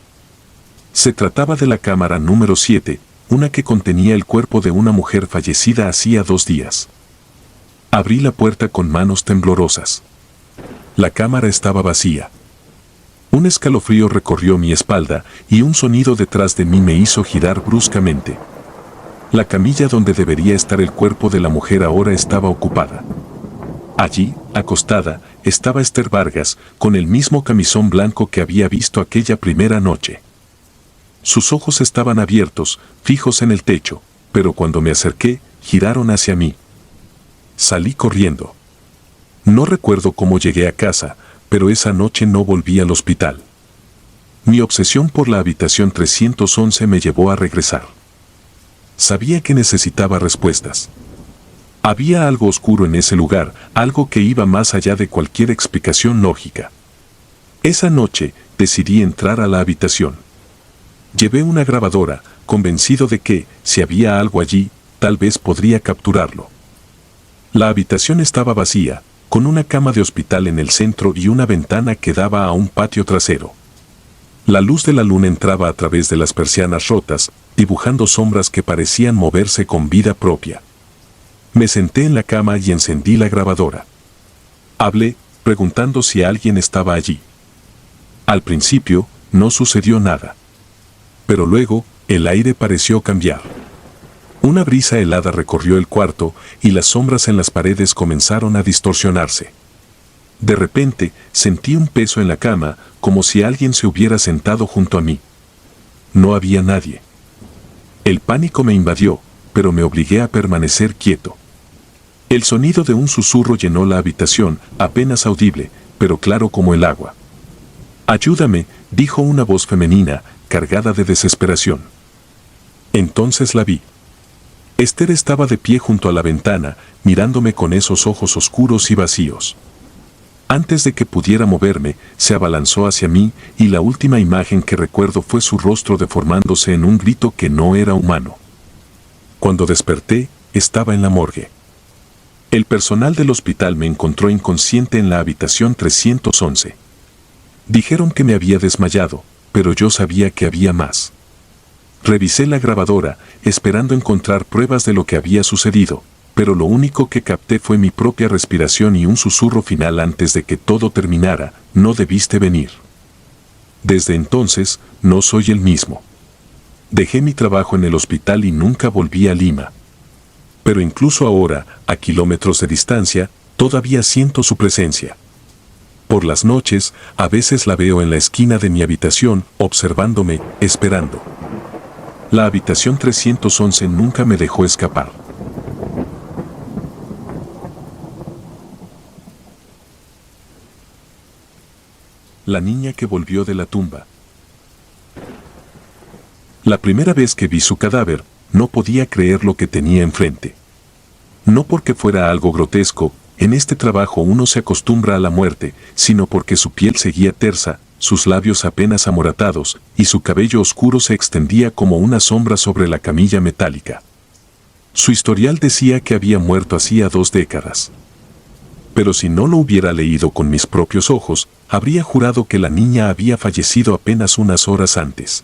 Se trataba de la cámara número 7, una que contenía el cuerpo de una mujer fallecida hacía 2 días. Abrí la puerta con manos temblorosas. La cámara estaba vacía. Un escalofrío recorrió mi espalda y un sonido detrás de mí me hizo girar bruscamente. La camilla donde debería estar el cuerpo de la mujer ahora estaba ocupada. Allí, acostada, estaba Esther Vargas, con el mismo camisón blanco que había visto aquella primera noche. Sus ojos estaban abiertos, fijos en el techo, pero cuando me acerqué, giraron hacia mí. Salí corriendo. No recuerdo cómo llegué a casa, pero esa noche no volví al hospital. Mi obsesión por la habitación 311 me llevó a regresar. Sabía que necesitaba respuestas. Había algo oscuro en ese lugar, algo que iba más allá de cualquier explicación lógica. Esa noche, decidí entrar a la habitación. Llevé una grabadora, convencido de que, si había algo allí, tal vez podría capturarlo. La habitación estaba vacía, con una cama de hospital en el centro y una ventana que daba a un patio trasero. La luz de la luna entraba a través de las persianas rotas, dibujando sombras que parecían moverse con vida propia. Me senté en la cama y encendí la grabadora. Hablé, preguntando si alguien estaba allí. Al principio, no sucedió nada. Pero luego, el aire pareció cambiar. Una brisa helada recorrió el cuarto y las sombras en las paredes comenzaron a distorsionarse. De repente, sentí un peso en la cama, como si alguien se hubiera sentado junto a mí. No había nadie. El pánico me invadió, pero me obligué a permanecer quieto. El sonido de un susurro llenó la habitación, apenas audible, pero claro como el agua. «Ayúdame», dijo una voz femenina, cargada de desesperación. Entonces la vi. Esther estaba de pie junto a la ventana, mirándome con esos ojos oscuros y vacíos. Antes de que pudiera moverme, se abalanzó hacia mí y la última imagen que recuerdo fue su rostro deformándose en un grito que no era humano. Cuando desperté, estaba en la morgue. El personal del hospital me encontró inconsciente en la habitación 311. Dijeron que me había desmayado, pero yo sabía que había más. Revisé la grabadora, esperando encontrar pruebas de lo que había sucedido, pero lo único que capté fue mi propia respiración y un susurro final antes de que todo terminara: «No debiste venir». Desde entonces, no soy el mismo. Dejé mi trabajo en el hospital y nunca volví a Lima. Pero incluso ahora, a kilómetros de distancia, todavía siento su presencia. Por las noches, a veces la veo en la esquina de mi habitación, observándome, esperando. La habitación 311 nunca me dejó escapar. La niña que volvió de la tumba. La primera vez que vi su cadáver, no podía creer lo que tenía enfrente. No porque fuera algo grotesco, en este trabajo uno se acostumbra a la muerte, sino porque su piel seguía tersa, sus labios apenas amoratados, y su cabello oscuro se extendía como una sombra sobre la camilla metálica. Su historial decía que había muerto hacía 2 décadas. Pero si no lo hubiera leído con mis propios ojos, habría jurado que la niña había fallecido apenas unas horas antes.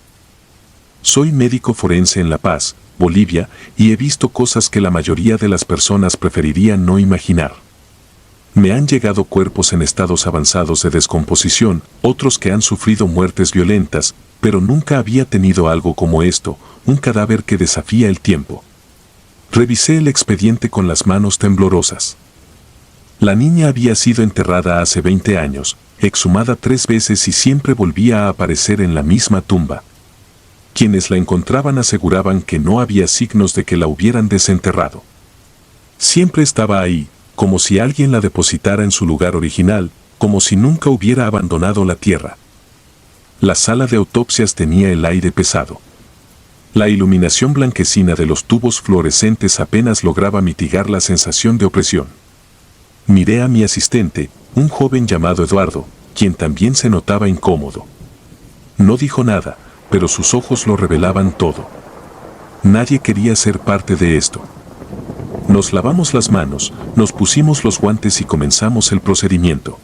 Soy médico forense en La Paz, Bolivia, y he visto cosas que la mayoría de las personas preferirían no imaginar. Me han llegado cuerpos en estados avanzados de descomposición, otros que han sufrido muertes violentas, pero nunca había tenido algo como esto, un cadáver que desafía el tiempo. Revisé el expediente con las manos temblorosas. La niña había sido enterrada hace 20 años, exhumada 3 veces y siempre volvía a aparecer en la misma tumba. Quienes la encontraban aseguraban que no había signos de que la hubieran desenterrado. Siempre estaba ahí, como si alguien la depositara en su lugar original, como si nunca hubiera abandonado la tierra. La sala de autopsias tenía el aire pesado. La iluminación blanquecina de los tubos fluorescentes apenas lograba mitigar la sensación de opresión. Miré a mi asistente, un joven llamado Eduardo, quien también se notaba incómodo. No dijo nada, pero sus ojos lo revelaban todo. Nadie quería ser parte de esto. Nos lavamos las manos, nos pusimos los guantes y comenzamos el procedimiento.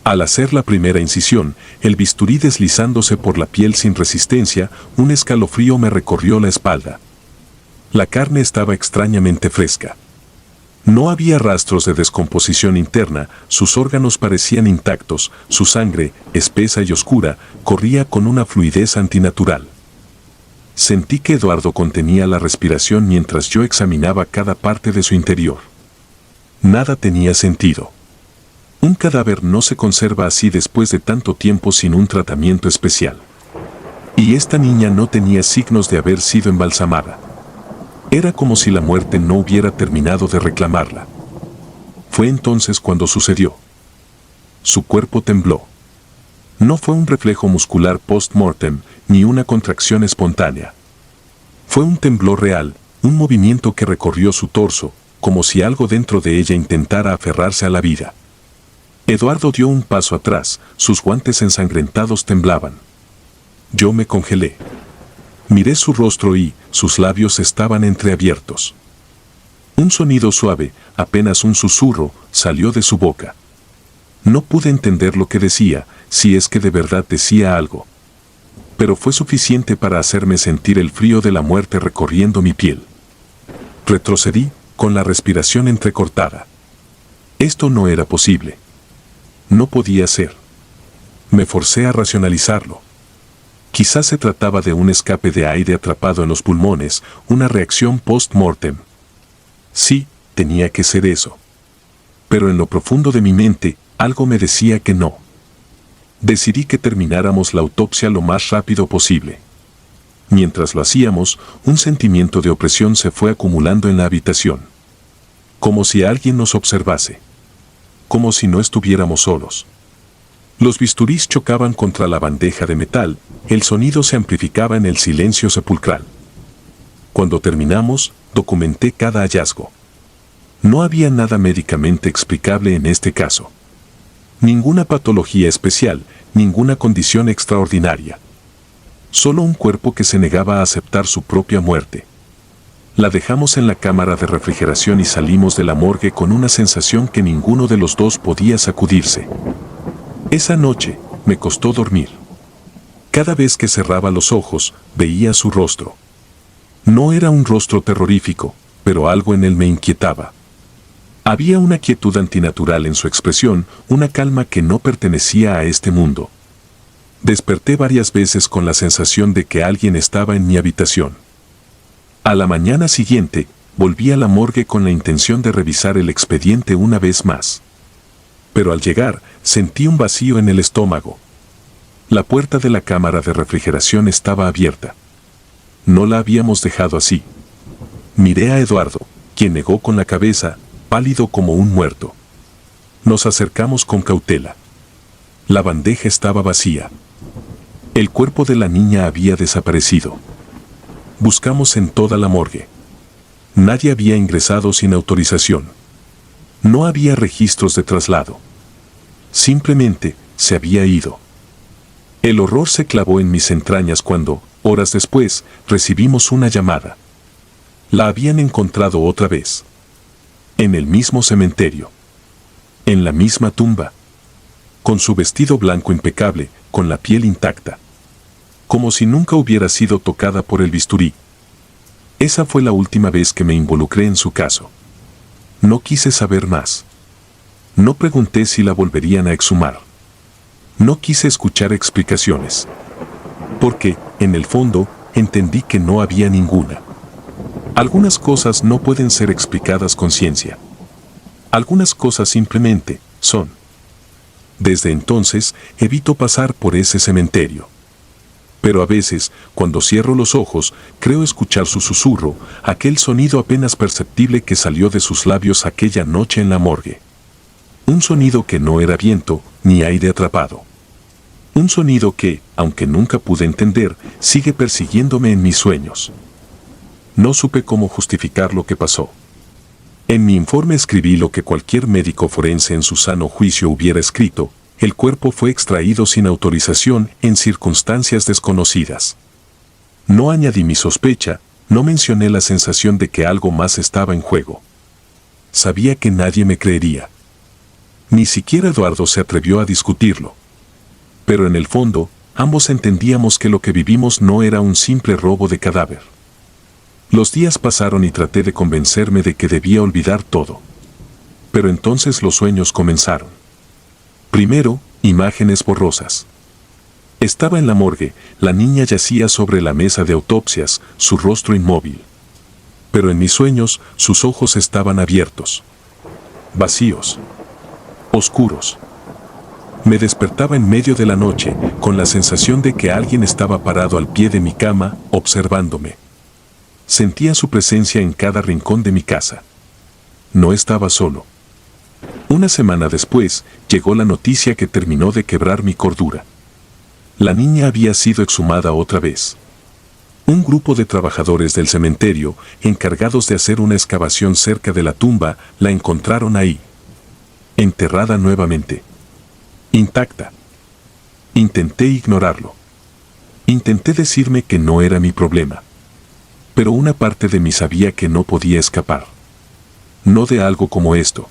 Al hacer la primera incisión, el bisturí deslizándose por la piel sin resistencia, un escalofrío me recorrió la espalda. La carne estaba extrañamente fresca. No había rastros de descomposición interna, sus órganos parecían intactos, su sangre, espesa y oscura, corría con una fluidez antinatural. Sentí que Eduardo contenía la respiración mientras yo examinaba cada parte de su interior. Nada tenía sentido. Un cadáver no se conserva así después de tanto tiempo sin un tratamiento especial. Y esta niña no tenía signos de haber sido embalsamada. Era como si la muerte no hubiera terminado de reclamarla. Fue entonces cuando sucedió. Su cuerpo tembló. No fue un reflejo muscular post-mortem, ni una contracción espontánea. Fue un temblor real, un movimiento que recorrió su torso, como si algo dentro de ella intentara aferrarse a la vida. Eduardo dio un paso atrás, sus guantes ensangrentados temblaban. Yo me congelé. Miré su rostro y sus labios estaban entreabiertos. Un sonido suave, apenas un susurro, salió de su boca. No pude entender lo que decía, si es que de verdad decía algo. Pero fue suficiente para hacerme sentir el frío de la muerte recorriendo mi piel. Retrocedí, con la respiración entrecortada. Esto no era posible. No podía ser. Me forcé a racionalizarlo. Quizás se trataba de un escape de aire atrapado en los pulmones, una reacción post-mortem. Sí, tenía que ser eso. Pero en lo profundo de mi mente, algo me decía que no. Decidí que termináramos la autopsia lo más rápido posible. Mientras lo hacíamos, un sentimiento de opresión se fue acumulando en la habitación. Como si alguien nos observase. Como si no estuviéramos solos. Los bisturís chocaban contra la bandeja de metal, el sonido se amplificaba en el silencio sepulcral. Cuando terminamos, documenté cada hallazgo. No había nada médicamente explicable en este caso. Ninguna patología especial, ninguna condición extraordinaria. Solo un cuerpo que se negaba a aceptar su propia muerte. La dejamos en la cámara de refrigeración y salimos de la morgue con una sensación que ninguno de los dos podía sacudirse. Esa noche, me costó dormir. Cada vez que cerraba los ojos, veía su rostro. No era un rostro terrorífico, pero algo en él me inquietaba. Había una quietud antinatural en su expresión, una calma que no pertenecía a este mundo. Desperté varias veces con la sensación de que alguien estaba en mi habitación. A la mañana siguiente, volví a la morgue con la intención de revisar el expediente una vez más. Pero al llegar, sentí un vacío en el estómago. La puerta de la cámara de refrigeración estaba abierta. No la habíamos dejado así. Miré a Eduardo, quien negó con la cabeza, pálido como un muerto. Nos acercamos con cautela. La bandeja estaba vacía. El cuerpo de la niña había desaparecido. Buscamos en toda la morgue. Nadie había ingresado sin autorización. No había registros de traslado. Simplemente se había ido. El horror se clavó en mis entrañas cuando, horas después, recibimos una llamada. La habían encontrado otra vez. En el mismo cementerio. En la misma tumba. Con su vestido blanco impecable, con la piel intacta. Como si nunca hubiera sido tocada por el bisturí. Esa fue la última vez que me involucré en su caso. No quise saber más. No pregunté si la volverían a exhumar. No quise escuchar explicaciones. Porque, en el fondo, entendí que no había ninguna. Algunas cosas no pueden ser explicadas con ciencia. Algunas cosas simplemente son. Desde entonces, evito pasar por ese cementerio. Pero a veces, cuando cierro los ojos, creo escuchar su susurro, aquel sonido apenas perceptible que salió de sus labios aquella noche en la morgue. Un sonido que no era viento, ni aire atrapado. Un sonido que, aunque nunca pude entender, sigue persiguiéndome en mis sueños. No supe cómo justificar lo que pasó. En mi informe escribí lo que cualquier médico forense en su sano juicio hubiera escrito: el cuerpo fue extraído sin autorización en circunstancias desconocidas. No añadí mi sospecha, no mencioné la sensación de que algo más estaba en juego. Sabía que nadie me creería. Ni siquiera Eduardo se atrevió a discutirlo. Pero en el fondo, ambos entendíamos que lo que vivimos no era un simple robo de cadáver. Los días pasaron y traté de convencerme de que debía olvidar todo. Pero entonces los sueños comenzaron. Primero, imágenes borrosas. Estaba en la morgue, la niña yacía sobre la mesa de autopsias, su rostro inmóvil. Pero en mis sueños, sus ojos estaban abiertos. Vacíos. Oscuros. Me despertaba en medio de la noche, con la sensación de que alguien estaba parado al pie de mi cama, observándome. Sentía su presencia en cada rincón de mi casa. No estaba solo. Una semana después, llegó la noticia que terminó de quebrar mi cordura. La niña había sido exhumada otra vez. Un grupo de trabajadores del cementerio, encargados de hacer una excavación cerca de la tumba, la encontraron ahí. Enterrada nuevamente. Intacta. Intenté ignorarlo. Intenté decirme que no era mi problema. Pero una parte de mí sabía que no podía escapar. No de algo como esto.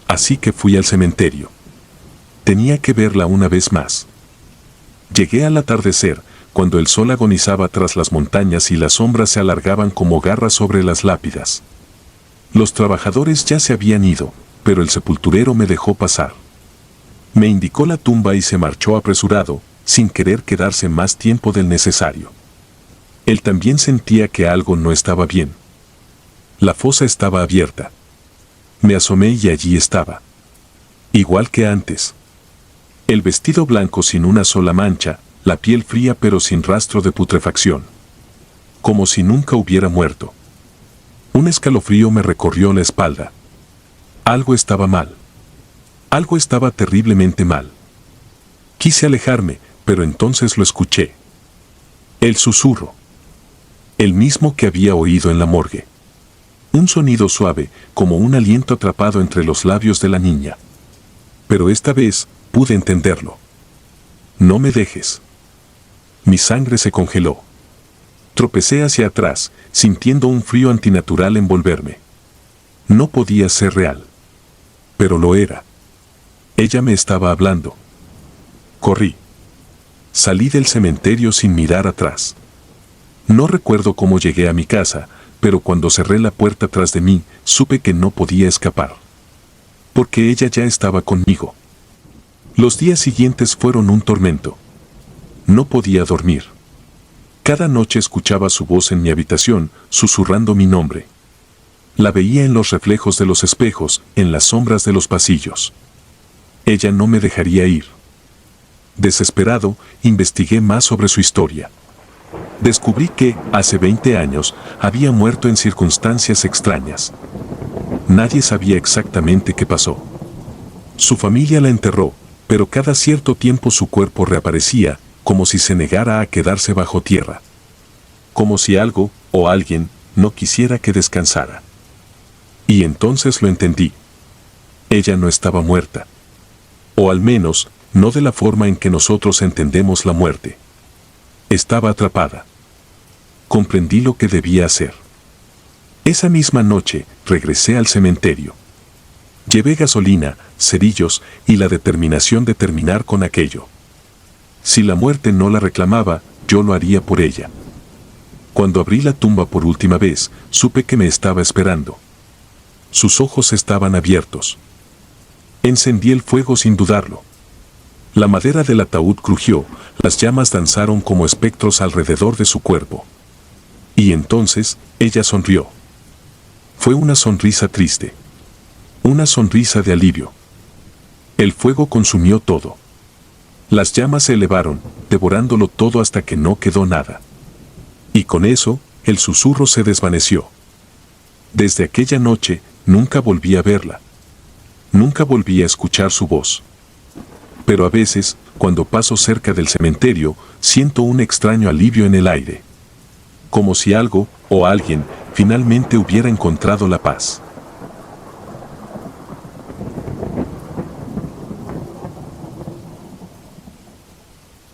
Así que fui al cementerio. Tenía que verla una vez más. Llegué al atardecer, cuando el sol agonizaba tras las montañas y las sombras se alargaban como garras sobre las lápidas. Los trabajadores ya se habían ido, pero el sepulturero me dejó pasar. Me indicó la tumba y se marchó apresurado, sin querer quedarse más tiempo del necesario. Él también sentía que algo no estaba bien. La fosa estaba abierta. Me asomé y allí estaba. Igual que antes. El vestido blanco sin una sola mancha, la piel fría pero sin rastro de putrefacción. Como si nunca hubiera muerto. Un escalofrío me recorrió la espalda. Algo estaba mal. Algo estaba terriblemente mal. Quise alejarme, pero entonces lo escuché. El susurro. El mismo que había oído en la morgue. Un sonido suave, como un aliento atrapado entre los labios de la niña. Pero esta vez, pude entenderlo. No me dejes. Mi sangre se congeló. Tropecé hacia atrás, sintiendo un frío antinatural envolverme. No podía ser real. Pero lo era. Ella me estaba hablando. Corrí. Salí del cementerio sin mirar atrás. No recuerdo cómo llegué a mi casa, pero cuando cerré la puerta tras de mí, supe que no podía escapar. Porque ella ya estaba conmigo. Los días siguientes fueron un tormento. No podía dormir. Cada noche escuchaba su voz en mi habitación, susurrando mi nombre. La veía en los reflejos de los espejos, en las sombras de los pasillos. Ella no me dejaría ir. Desesperado, investigué más sobre su historia. Descubrí que, hace 20 años, había muerto en circunstancias extrañas. Nadie sabía exactamente qué pasó. Su familia la enterró, pero cada cierto tiempo su cuerpo reaparecía, como si se negara a quedarse bajo tierra. Como si algo, o alguien, no quisiera que descansara. Y entonces lo entendí. ella no estaba muerta. O al menos, no de la forma en que nosotros entendemos la muerte. Estaba atrapada. Comprendí lo que debía hacer. Esa misma noche, regresé al cementerio. Llevé gasolina, cerillos y la determinación de terminar con aquello. Si la muerte no la reclamaba, yo lo haría por ella. Cuando abrí la tumba por última vez, supe que me estaba esperando. Sus ojos estaban abiertos. Encendí el fuego sin dudarlo. La madera del ataúd crujió, las llamas danzaron como espectros alrededor de su cuerpo. Y entonces, ella sonrió. Fue una sonrisa triste. Una sonrisa de alivio. El fuego consumió todo. Las llamas se elevaron, devorándolo todo hasta que no quedó nada. Y con eso, el susurro se desvaneció. Desde aquella noche, nunca volví a verla. Nunca volví a escuchar su voz. Pero a veces, cuando paso cerca del cementerio, siento un extraño alivio en el aire. Como si algo, o alguien, finalmente hubiera encontrado la paz.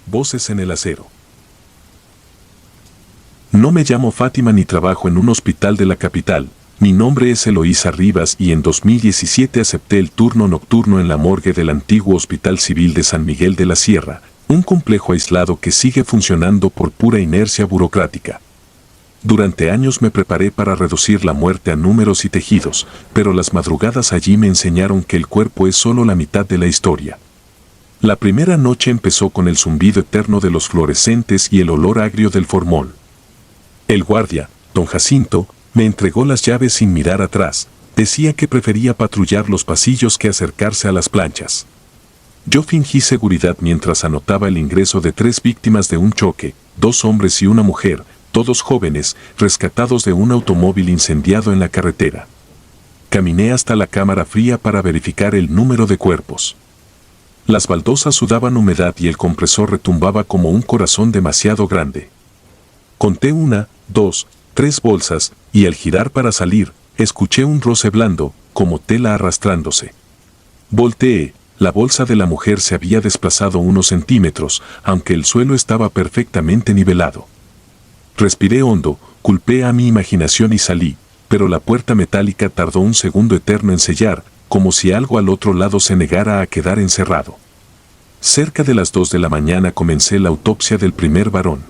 Voces en el acero. No me llamo Fátima ni trabajo en un hospital de la capital. Mi nombre es Eloísa Rivas y en 2017 acepté el turno nocturno en la morgue del antiguo Hospital Civil de San Miguel de la Sierra, un complejo aislado que sigue funcionando por pura inercia burocrática. Durante años me preparé para reducir la muerte a números y tejidos, pero las madrugadas allí me enseñaron que el cuerpo es solo la mitad de la historia. La primera noche empezó con el zumbido eterno de los fluorescentes y el olor agrio del formol. El guardia, don Jacinto, me entregó las llaves sin mirar atrás. Decía que prefería patrullar los pasillos que acercarse a las planchas. Yo fingí seguridad mientras anotaba el ingreso de 3 víctimas de un choque, 2 hombres y una mujer, todos jóvenes, rescatados de un automóvil incendiado en la carretera. Caminé hasta la cámara fría para verificar el número de cuerpos. Las baldosas sudaban humedad y el compresor retumbaba como un corazón demasiado grande. Conté 1, 2, 3 bolsas, y al girar para salir, escuché un roce blando, como tela arrastrándose. Volteé, la bolsa de la mujer se había desplazado unos centímetros, aunque el suelo estaba perfectamente nivelado. Respiré hondo, culpé a mi imaginación y salí, pero la puerta metálica tardó un segundo eterno en sellar, como si algo al otro lado se negara a quedar encerrado. Cerca de las 2 de la mañana comencé la autopsia del primer varón.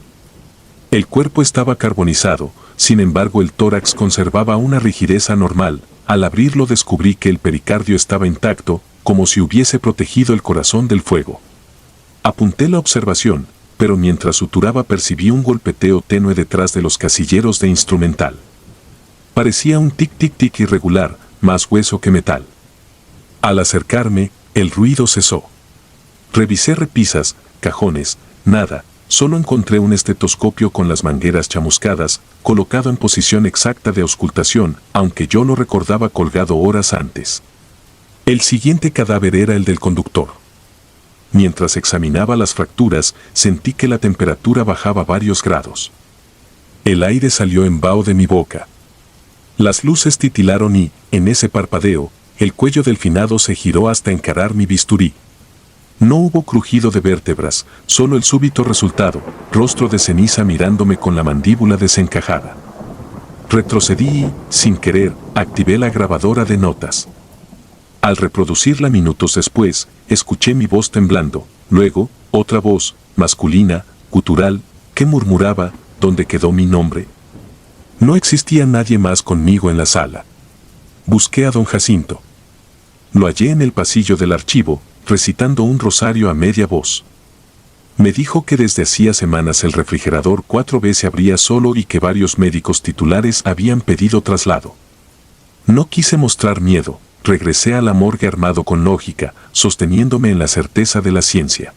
El cuerpo estaba carbonizado, sin embargo el tórax conservaba una rigidez anormal. Al abrirlo descubrí que el pericardio estaba intacto, como si hubiese protegido el corazón del fuego. Apunté la observación, pero mientras suturaba percibí un golpeteo tenue detrás de los casilleros de instrumental. Parecía un tic-tic-tic irregular, más hueso que metal. Al acercarme, el ruido cesó. Revisé repisas, cajones, nada. Solo encontré un estetoscopio con las mangueras chamuscadas, colocado en posición exacta de auscultación, aunque yo lo recordaba colgado horas antes. El siguiente cadáver era el del conductor. Mientras examinaba las fracturas, sentí que la temperatura bajaba varios grados. El aire salió en vaho de mi boca. Las luces titilaron y, en ese parpadeo, el cuello del finado se giró hasta encarar mi bisturí. No hubo crujido de vértebras, solo el súbito resultado, rostro de ceniza mirándome con la mandíbula desencajada. Retrocedí y, sin querer, activé la grabadora de notas. Al reproducirla minutos después, escuché mi voz temblando, luego, otra voz, masculina, gutural, que murmuraba, ¿dónde quedó mi nombre? No existía nadie más conmigo en la sala. Busqué a don Jacinto. Lo hallé en el pasillo del archivo, recitando un rosario a media voz. Me dijo que desde hacía semanas el refrigerador 4B se abría solo y que varios médicos titulares habían pedido traslado. No quise mostrar miedo, regresé a la morgue armado con lógica, sosteniéndome en la certeza de la ciencia.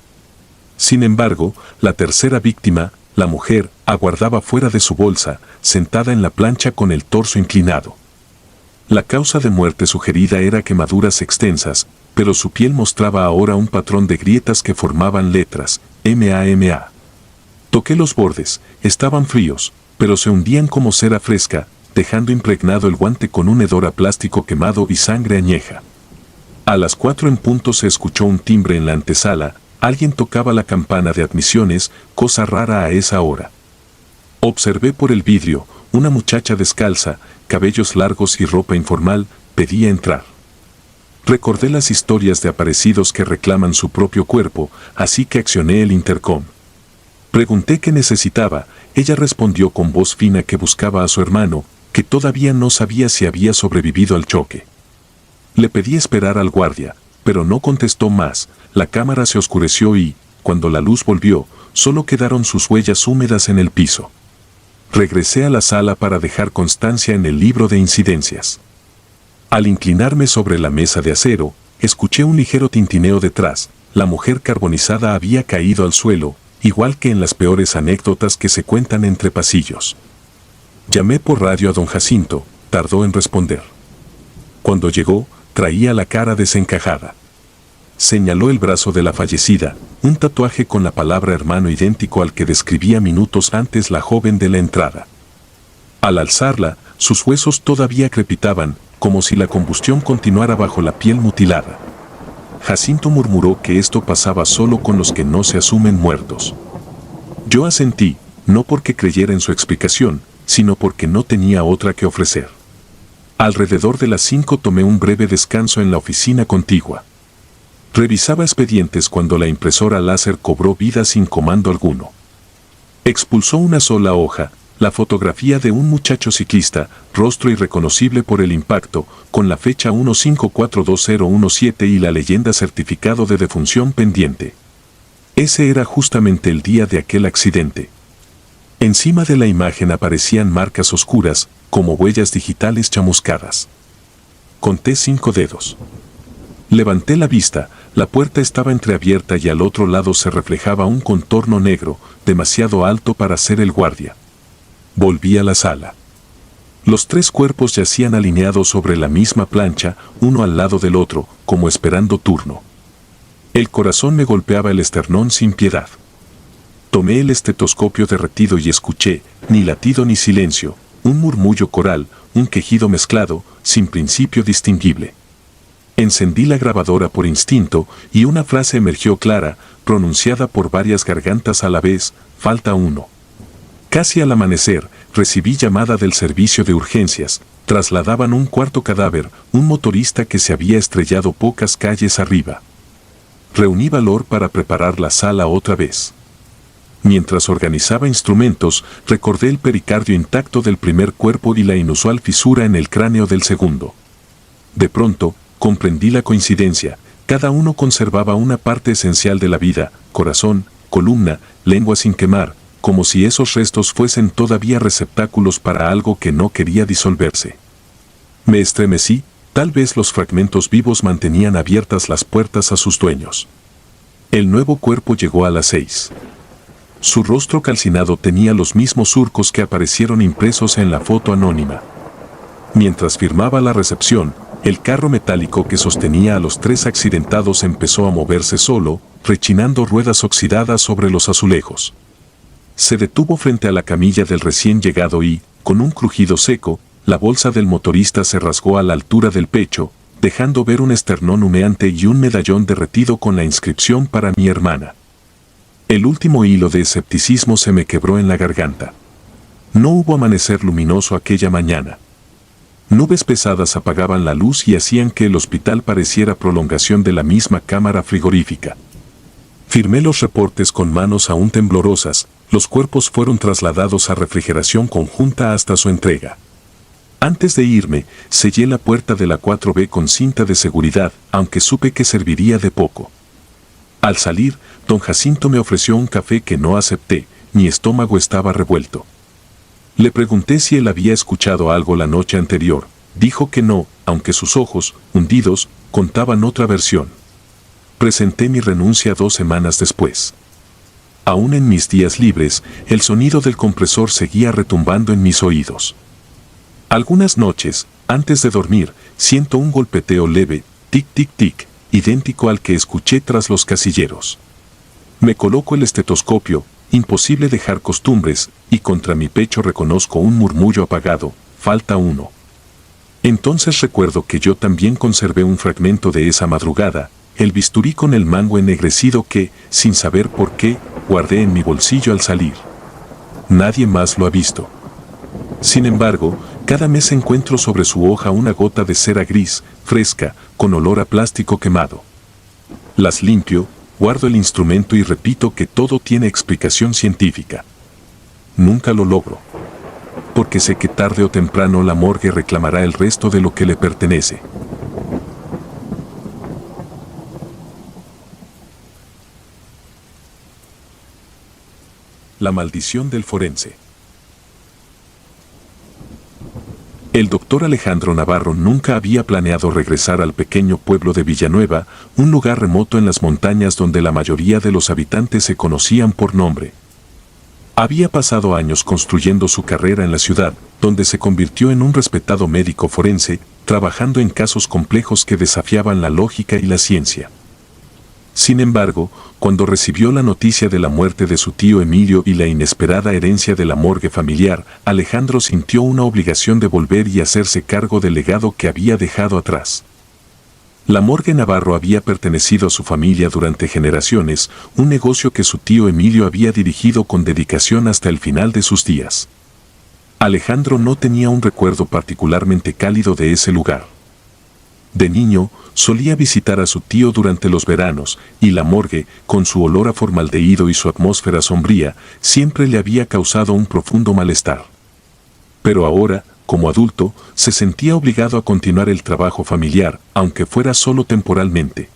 Sin embargo, la tercera víctima, la mujer, aguardaba fuera de su bolsa, sentada en la plancha con el torso inclinado. La causa de muerte sugerida era quemaduras extensas, pero su piel mostraba ahora un patrón de grietas que formaban letras, MAMA. Toqué los bordes, estaban fríos, pero se hundían como cera fresca, dejando impregnado el guante con un hedor a plástico quemado y sangre añeja. A las 4 en punto se escuchó un timbre en la antesala, alguien tocaba la campana de admisiones, cosa rara a esa hora. Observé por el vidrio, una muchacha descalza, cabellos largos y ropa informal, pedía entrar. Recordé las historias de aparecidos que reclaman su propio cuerpo, así que accioné el intercom. Pregunté qué necesitaba, ella respondió con voz fina que buscaba a su hermano, que todavía no sabía si había sobrevivido al choque. Le pedí esperar al guardia, pero no contestó más, la cámara se oscureció y, cuando la luz volvió, solo quedaron sus huellas húmedas en el piso. Regresé a la sala para dejar constancia en el libro de incidencias. Al inclinarme sobre la mesa de acero, escuché un ligero tintineo detrás, la mujer carbonizada había caído al suelo, igual que en las peores anécdotas que se cuentan entre pasillos. Llamé por radio a don Jacinto, tardó en responder. Cuando llegó, traía la cara desencajada. Señaló el brazo de la fallecida, un tatuaje con la palabra hermano idéntico al que describía minutos antes la joven de la entrada. Al alzarla, sus huesos todavía crepitaban, como si la combustión continuara bajo la piel mutilada. Jacinto murmuró que esto pasaba solo con los que no se asumen muertos. Yo asentí, no porque creyera en su explicación, sino porque no tenía otra que ofrecer. Alrededor de las 5 tomé un breve descanso en la oficina contigua. Revisaba expedientes cuando la impresora láser cobró vida sin comando alguno. Expulsó una sola hoja, la fotografía de un muchacho ciclista, rostro irreconocible por el impacto, con la fecha 15422017 y la leyenda certificado de defunción pendiente. Ese era justamente el día de aquel accidente. Encima de la imagen aparecían marcas oscuras, como huellas digitales chamuscadas. Conté 5 dedos. Levanté la vista, la puerta estaba entreabierta y al otro lado se reflejaba un contorno negro, demasiado alto para ser el guardia. Volví a la sala. Los 3 cuerpos yacían alineados sobre la misma plancha, uno al lado del otro, como esperando turno. El corazón me golpeaba el esternón sin piedad. Tomé el estetoscopio derretido y escuché, ni latido ni silencio, un murmullo coral, un quejido mezclado, sin principio distinguible. Encendí la grabadora por instinto y una frase emergió clara, pronunciada por varias gargantas a la vez: falta uno. Casi al amanecer, recibí llamada del servicio de urgencias. Trasladaban un 4.º cadáver, un motorista que se había estrellado pocas calles arriba. Reuní valor para preparar la sala otra vez. Mientras organizaba instrumentos, recordé el pericardio intacto del primer cuerpo y la inusual fisura en el cráneo del segundo. De pronto, comprendí la coincidencia. Cada uno conservaba una parte esencial de la vida: corazón, columna, lengua sin quemar, como si esos restos fuesen todavía receptáculos para algo que no quería disolverse. Me estremecí, tal vez los fragmentos vivos mantenían abiertas las puertas a sus dueños. El nuevo cuerpo llegó a las 6. Su rostro calcinado tenía los mismos surcos que aparecieron impresos en la foto anónima. Mientras firmaba la recepción, el carro metálico que sostenía a los 3 accidentados empezó a moverse solo, rechinando ruedas oxidadas sobre los azulejos. Se detuvo frente a la camilla del recién llegado y, con un crujido seco, la bolsa del motorista se rasgó a la altura del pecho, dejando ver un esternón humeante y un medallón derretido con la inscripción: para mi hermana. El último hilo de escepticismo se me quebró en la garganta. No hubo amanecer luminoso aquella mañana. Nubes pesadas apagaban la luz y hacían que el hospital pareciera prolongación de la misma cámara frigorífica. Firmé los reportes con manos aún temblorosas. Los cuerpos fueron trasladados a refrigeración conjunta hasta su entrega. Antes de irme, sellé la puerta de la 4B con cinta de seguridad, aunque supe que serviría de poco. Al salir, don Jacinto me ofreció un café que no acepté. Mi estómago estaba revuelto. Le pregunté si él había escuchado algo la noche anterior. Dijo que no, aunque sus ojos, hundidos, contaban otra versión. Presenté mi renuncia 2 semanas después. Aún en mis días libres, el sonido del compresor seguía retumbando en mis oídos. Algunas noches, antes de dormir, siento un golpeteo leve, tic-tic-tic, idéntico al que escuché tras los casilleros. Me coloco el estetoscopio, imposible dejar costumbres, y contra mi pecho reconozco un murmullo apagado: falta uno. Entonces recuerdo que yo también conservé un fragmento de esa madrugada, el bisturí con el mango ennegrecido que, sin saber por qué, guardé en mi bolsillo al salir. Nadie más lo ha visto. Sin embargo, cada mes encuentro sobre su hoja una gota de cera gris, fresca, con olor a plástico quemado. Las limpio, guardo el instrumento y repito que todo tiene explicación científica. Nunca lo logro. Porque sé que tarde o temprano la morgue reclamará el resto de lo que le pertenece. La maldición del forense. El doctor Alejandro Navarro nunca había planeado regresar al pequeño pueblo de Villanueva, un lugar remoto en las montañas donde la mayoría de los habitantes se conocían por nombre. Había pasado años construyendo su carrera en la ciudad, donde se convirtió en un respetado médico forense, trabajando en casos complejos que desafiaban la lógica y la ciencia. Sin embargo, cuando recibió la noticia de la muerte de su tío Emilio y la inesperada herencia de la morgue familiar, Alejandro sintió una obligación de volver y hacerse cargo del legado que había dejado atrás. La morgue Navarro había pertenecido a su familia durante generaciones, un negocio que su tío Emilio había dirigido con dedicación hasta el final de sus días. Alejandro no tenía un recuerdo particularmente cálido de ese lugar. De niño, solía visitar a su tío durante los veranos, y la morgue, con su olor a formaldehído y su atmósfera sombría, siempre le había causado un profundo malestar. Pero ahora, como adulto, se sentía obligado a continuar el trabajo familiar, aunque fuera solo temporalmente.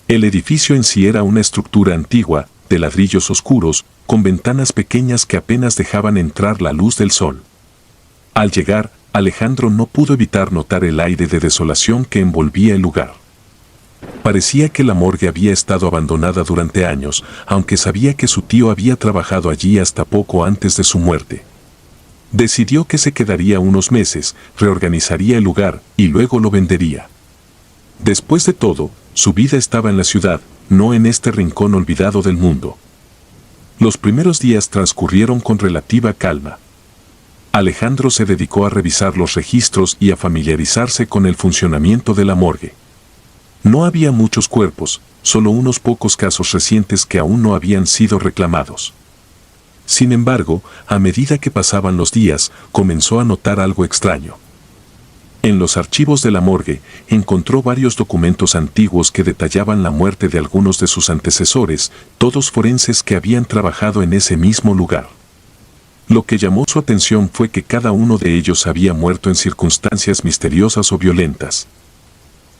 El edificio en sí era una estructura antigua, de ladrillos oscuros, con ventanas pequeñas que apenas dejaban entrar la luz del sol. Al llegar, Alejandro no pudo evitar notar el aire de desolación que envolvía el lugar. Parecía que la morgue había estado abandonada durante años, aunque sabía que su tío había trabajado allí hasta poco antes de su muerte. Decidió que se quedaría unos meses, reorganizaría el lugar y luego lo vendería. Después de todo, su vida estaba en la ciudad, no en este rincón olvidado del mundo. Los primeros días transcurrieron con relativa calma. Alejandro se dedicó a revisar los registros y a familiarizarse con el funcionamiento de la morgue. No había muchos cuerpos, solo unos pocos casos recientes que aún no habían sido reclamados. Sin embargo, a medida que pasaban los días, comenzó a notar algo extraño. En los archivos de la morgue, encontró varios documentos antiguos que detallaban la muerte de algunos de sus antecesores, todos forenses que habían trabajado en ese mismo lugar. Lo que llamó su atención fue que cada uno de ellos había muerto en circunstancias misteriosas o violentas.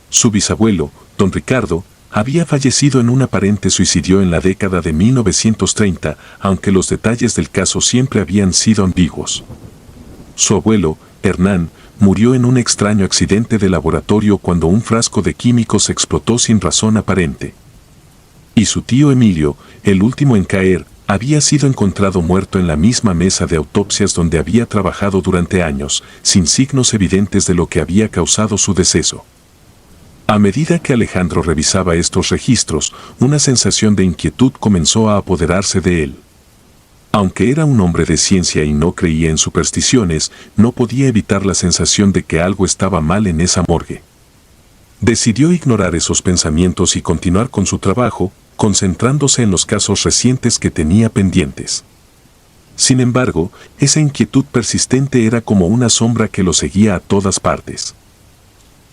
Su bisabuelo, don Ricardo, había fallecido en un aparente suicidio en la década de 1930, aunque los detalles del caso siempre habían sido ambiguos. Su abuelo, Hernán, murió en un extraño accidente de laboratorio cuando un frasco de químicos explotó sin razón aparente. Y su tío Emilio, el último en caer, había sido encontrado muerto en la misma mesa de autopsias donde había trabajado durante años, sin signos evidentes de lo que había causado su deceso. A medida que Alejandro revisaba estos registros, una sensación de inquietud comenzó a apoderarse de él. Aunque era un hombre de ciencia y no creía en supersticiones, no podía evitar la sensación de que algo estaba mal en esa morgue. Decidió ignorar esos pensamientos y continuar con su trabajo, concentrándose en los casos recientes que tenía pendientes. Sin embargo, esa inquietud persistente era como una sombra que lo seguía a todas partes.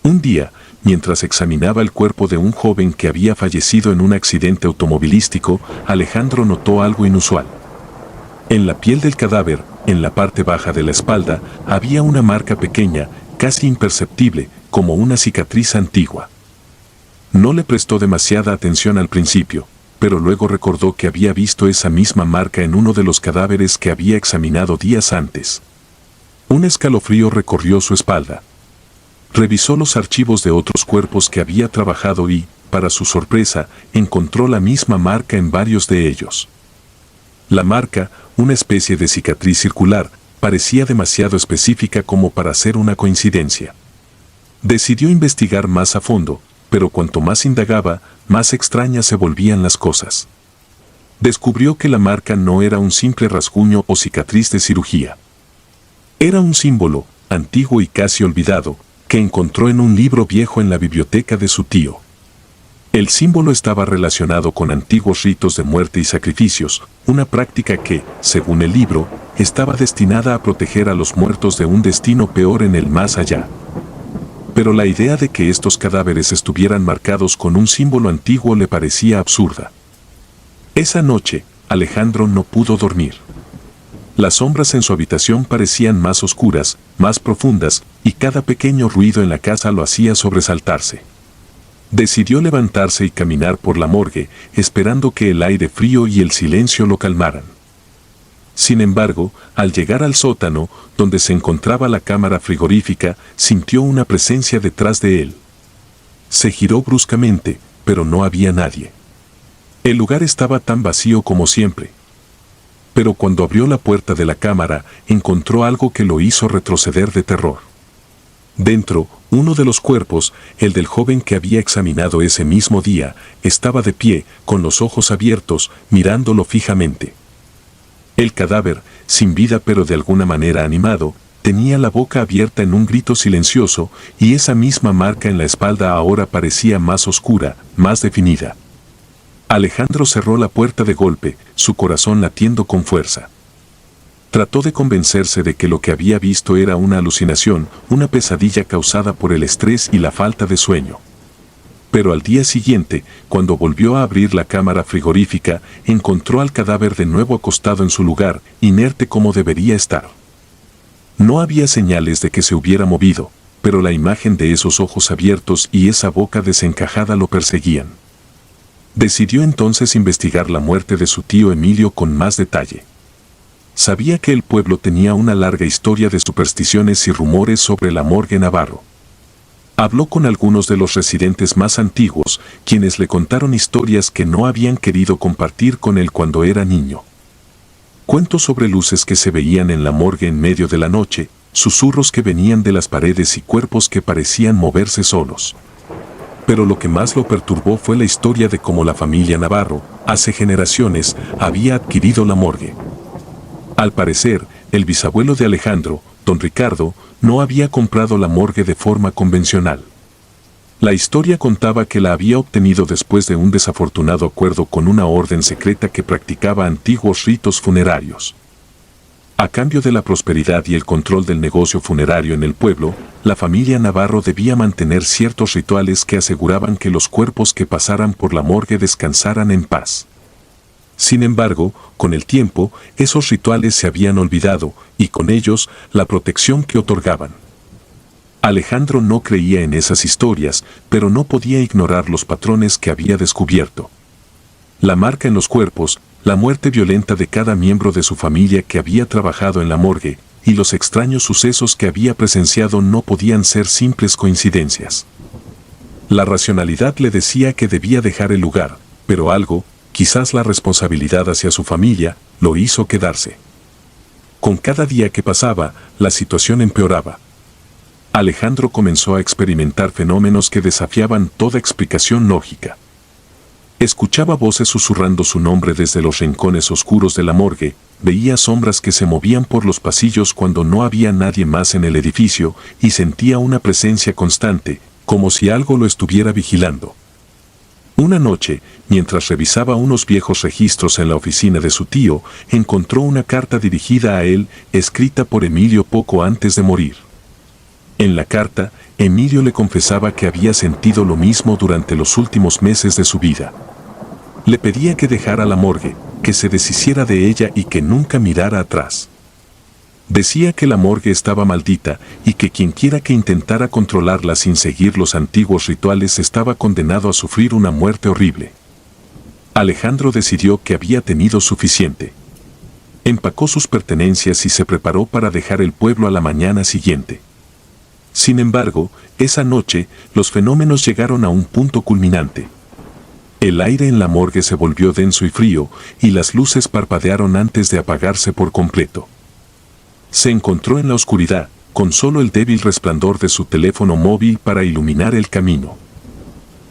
Un día, mientras examinaba el cuerpo de un joven que había fallecido en un accidente automovilístico, Alejandro notó algo inusual. En la piel del cadáver, en la parte baja de la espalda, había una marca pequeña, casi imperceptible, como una cicatriz antigua. No le prestó demasiada atención al principio, pero luego recordó que había visto esa misma marca en uno de los cadáveres que había examinado días antes. Un escalofrío recorrió su espalda. Revisó los archivos de otros cuerpos que había trabajado y, para su sorpresa, encontró la misma marca en varios de ellos. La marca, una especie de cicatriz circular, parecía demasiado específica como para ser una coincidencia. Decidió investigar más a fondo, pero cuanto más indagaba, más extrañas se volvían las cosas. Descubrió que la marca no era un simple rasguño o cicatriz de cirugía. Era un símbolo, antiguo y casi olvidado, que encontró en un libro viejo en la biblioteca de su tío. El símbolo estaba relacionado con antiguos ritos de muerte y sacrificios, una práctica que, según el libro, estaba destinada a proteger a los muertos de un destino peor en el más allá. Pero la idea de que estos cadáveres estuvieran marcados con un símbolo antiguo le parecía absurda. Esa noche, Alejandro no pudo dormir. Las sombras en su habitación parecían más oscuras, más profundas, y cada pequeño ruido en la casa lo hacía sobresaltarse. Decidió levantarse y caminar por la morgue, esperando que el aire frío y el silencio lo calmaran. Sin embargo, al llegar al sótano, donde se encontraba la cámara frigorífica, sintió una presencia detrás de él. Se giró bruscamente, pero no había nadie. El lugar estaba tan vacío como siempre. Pero cuando abrió la puerta de la cámara, encontró algo que lo hizo retroceder de terror. Dentro, uno de los cuerpos, el del joven que había examinado ese mismo día, estaba de pie, con los ojos abiertos, mirándolo fijamente. El cadáver, sin vida pero de alguna manera animado, tenía la boca abierta en un grito silencioso, y esa misma marca en la espalda ahora parecía más oscura, más definida. Alejandro cerró la puerta de golpe, su corazón latiendo con fuerza. Trató de convencerse de que lo que había visto era una alucinación, una pesadilla causada por el estrés y la falta de sueño. Pero al día siguiente, cuando volvió a abrir la cámara frigorífica, encontró al cadáver de nuevo acostado en su lugar, inerte como debería estar. No había señales de que se hubiera movido, pero la imagen de esos ojos abiertos y esa boca desencajada lo perseguían. Decidió entonces investigar la muerte de su tío Emilio con más detalle. Sabía que el pueblo tenía una larga historia de supersticiones y rumores sobre la morgue Navarro. Habló con algunos de los residentes más antiguos, quienes le contaron historias que no habían querido compartir con él cuando era niño. Cuentos sobre luces que se veían en la morgue en medio de la noche, susurros que venían de las paredes y cuerpos que parecían moverse solos. Pero lo que más lo perturbó fue la historia de cómo la familia Navarro, hace generaciones, había adquirido la morgue. Al parecer, el bisabuelo de Alejandro, don Ricardo, no había comprado la morgue de forma convencional. La historia contaba que la había obtenido después de un desafortunado acuerdo con una orden secreta que practicaba antiguos ritos funerarios. A cambio de la prosperidad y el control del negocio funerario en el pueblo, la familia Navarro debía mantener ciertos rituales que aseguraban que los cuerpos que pasaran por la morgue descansaran en paz. Sin embargo, con el tiempo, esos rituales se habían olvidado, y con ellos, la protección que otorgaban. Alejandro no creía en esas historias, pero no podía ignorar los patrones que había descubierto. La marca en los cuerpos, la muerte violenta de cada miembro de su familia que había trabajado en la morgue, y los extraños sucesos que había presenciado no podían ser simples coincidencias. La racionalidad le decía que debía dejar el lugar, pero algo, quizás la responsabilidad hacia su familia, lo hizo quedarse. Con cada día que pasaba, la situación empeoraba. Alejandro comenzó a experimentar fenómenos que desafiaban toda explicación lógica. Escuchaba voces susurrando su nombre desde los rincones oscuros de la morgue, veía sombras que se movían por los pasillos cuando no había nadie más en el edificio y sentía una presencia constante, como si algo lo estuviera vigilando. Una noche, mientras revisaba unos viejos registros en la oficina de su tío, encontró una carta dirigida a él, escrita por Emilio poco antes de morir. En la carta, Emilio le confesaba que había sentido lo mismo durante los últimos meses de su vida. Le pedía que dejara la morgue, que se deshiciera de ella y que nunca mirara atrás. Decía que la morgue estaba maldita y que quienquiera que intentara controlarla sin seguir los antiguos rituales estaba condenado a sufrir una muerte horrible. Alejandro decidió que había tenido suficiente. Empacó sus pertenencias y se preparó para dejar el pueblo a la mañana siguiente. Sin embargo, esa noche, los fenómenos llegaron a un punto culminante. El aire en la morgue se volvió denso y frío, y las luces parpadearon antes de apagarse por completo. Se encontró en la oscuridad, con solo el débil resplandor de su teléfono móvil para iluminar el camino.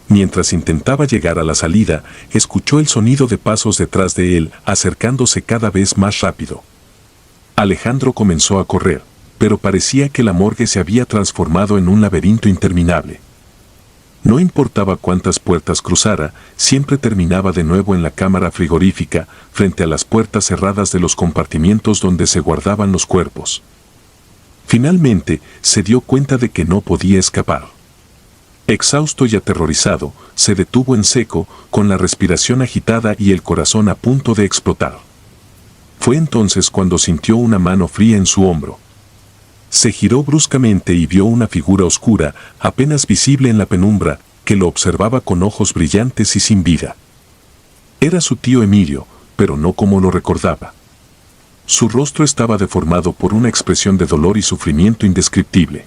Mientras intentaba llegar a la salida, escuchó el sonido de pasos detrás de él, acercándose cada vez más rápido. Alejandro comenzó a correr, pero parecía que la morgue se había transformado en un laberinto interminable. No importaba cuántas puertas cruzara, siempre terminaba de nuevo en la cámara frigorífica, frente a las puertas cerradas de los compartimientos donde se guardaban los cuerpos. Finalmente, se dio cuenta de que no podía escapar. Exhausto y aterrorizado, se detuvo en seco, con la respiración agitada y el corazón a punto de explotar. Fue entonces cuando sintió una mano fría en su hombro. Se giró bruscamente y vio una figura oscura, apenas visible en la penumbra, que lo observaba con ojos brillantes y sin vida. Era su tío Emilio, pero no como lo recordaba. Su rostro estaba deformado por una expresión de dolor y sufrimiento indescriptible.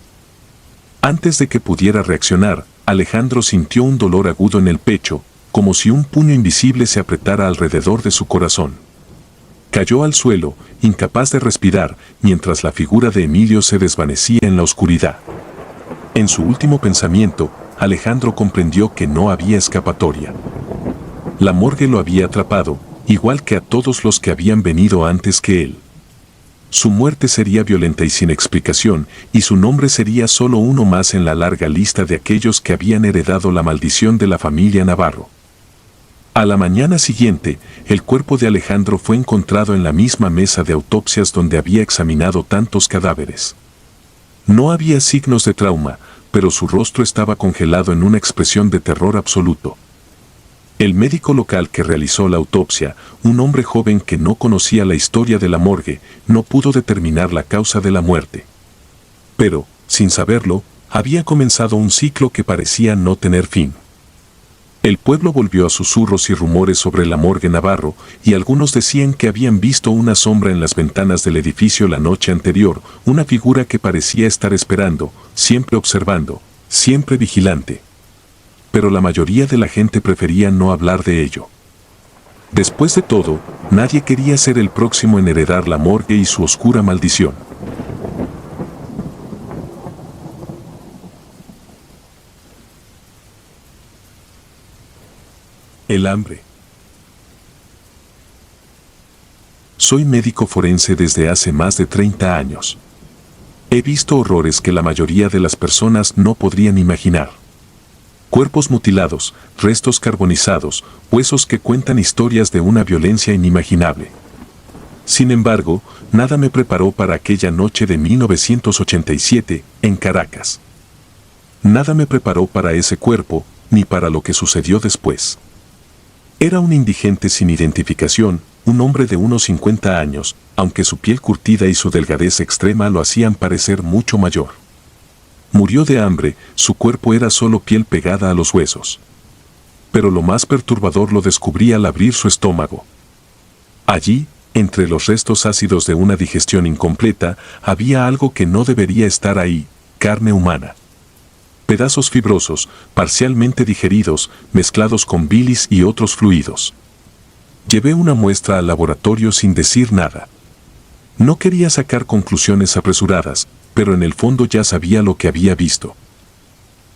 Antes de que pudiera reaccionar, Alejandro sintió un dolor agudo en el pecho, como si un puño invisible se apretara alrededor de su corazón. Cayó al suelo, incapaz de respirar, mientras la figura de Emilio se desvanecía en la oscuridad. En su último pensamiento, Alejandro comprendió que no había escapatoria. La morgue lo había atrapado, igual que a todos los que habían venido antes que él. Su muerte sería violenta y sin explicación, y su nombre sería solo uno más en la larga lista de aquellos que habían heredado la maldición de la familia Navarro. A la mañana siguiente, el cuerpo de Alejandro fue encontrado en la misma mesa de autopsias donde había examinado tantos cadáveres. No había signos de trauma, pero su rostro estaba congelado en una expresión de terror absoluto. El médico local que realizó la autopsia, un hombre joven que no conocía la historia de la morgue, no pudo determinar la causa de la muerte. Pero, sin saberlo, había comenzado un ciclo que parecía no tener fin. El pueblo volvió a susurros y rumores sobre la morgue Navarro, y algunos decían que habían visto una sombra en las ventanas del edificio la noche anterior, una figura que parecía estar esperando, siempre observando, siempre vigilante. Pero la mayoría de la gente prefería no hablar de ello. Después de todo, nadie quería ser el próximo en heredar la morgue y su oscura maldición. El hambre. Soy médico forense desde hace más de 30 años. He visto horrores que la mayoría de las personas no podrían imaginar. Cuerpos mutilados, restos carbonizados, huesos que cuentan historias de una violencia inimaginable. Sin embargo, nada me preparó para aquella noche de 1987, en Caracas. Nada me preparó para ese cuerpo, ni para lo que sucedió después. Era un indigente sin identificación, un hombre de unos 50 años, aunque su piel curtida y su delgadez extrema lo hacían parecer mucho mayor. Murió de hambre, su cuerpo era solo piel pegada a los huesos. Pero lo más perturbador lo descubrí al abrir su estómago. Allí, entre los restos ácidos de una digestión incompleta, había algo que no debería estar ahí, carne humana. Pedazos fibrosos, parcialmente digeridos, mezclados con bilis y otros fluidos. Llevé una muestra al laboratorio sin decir nada. No quería sacar conclusiones apresuradas, pero en el fondo ya sabía lo que había visto.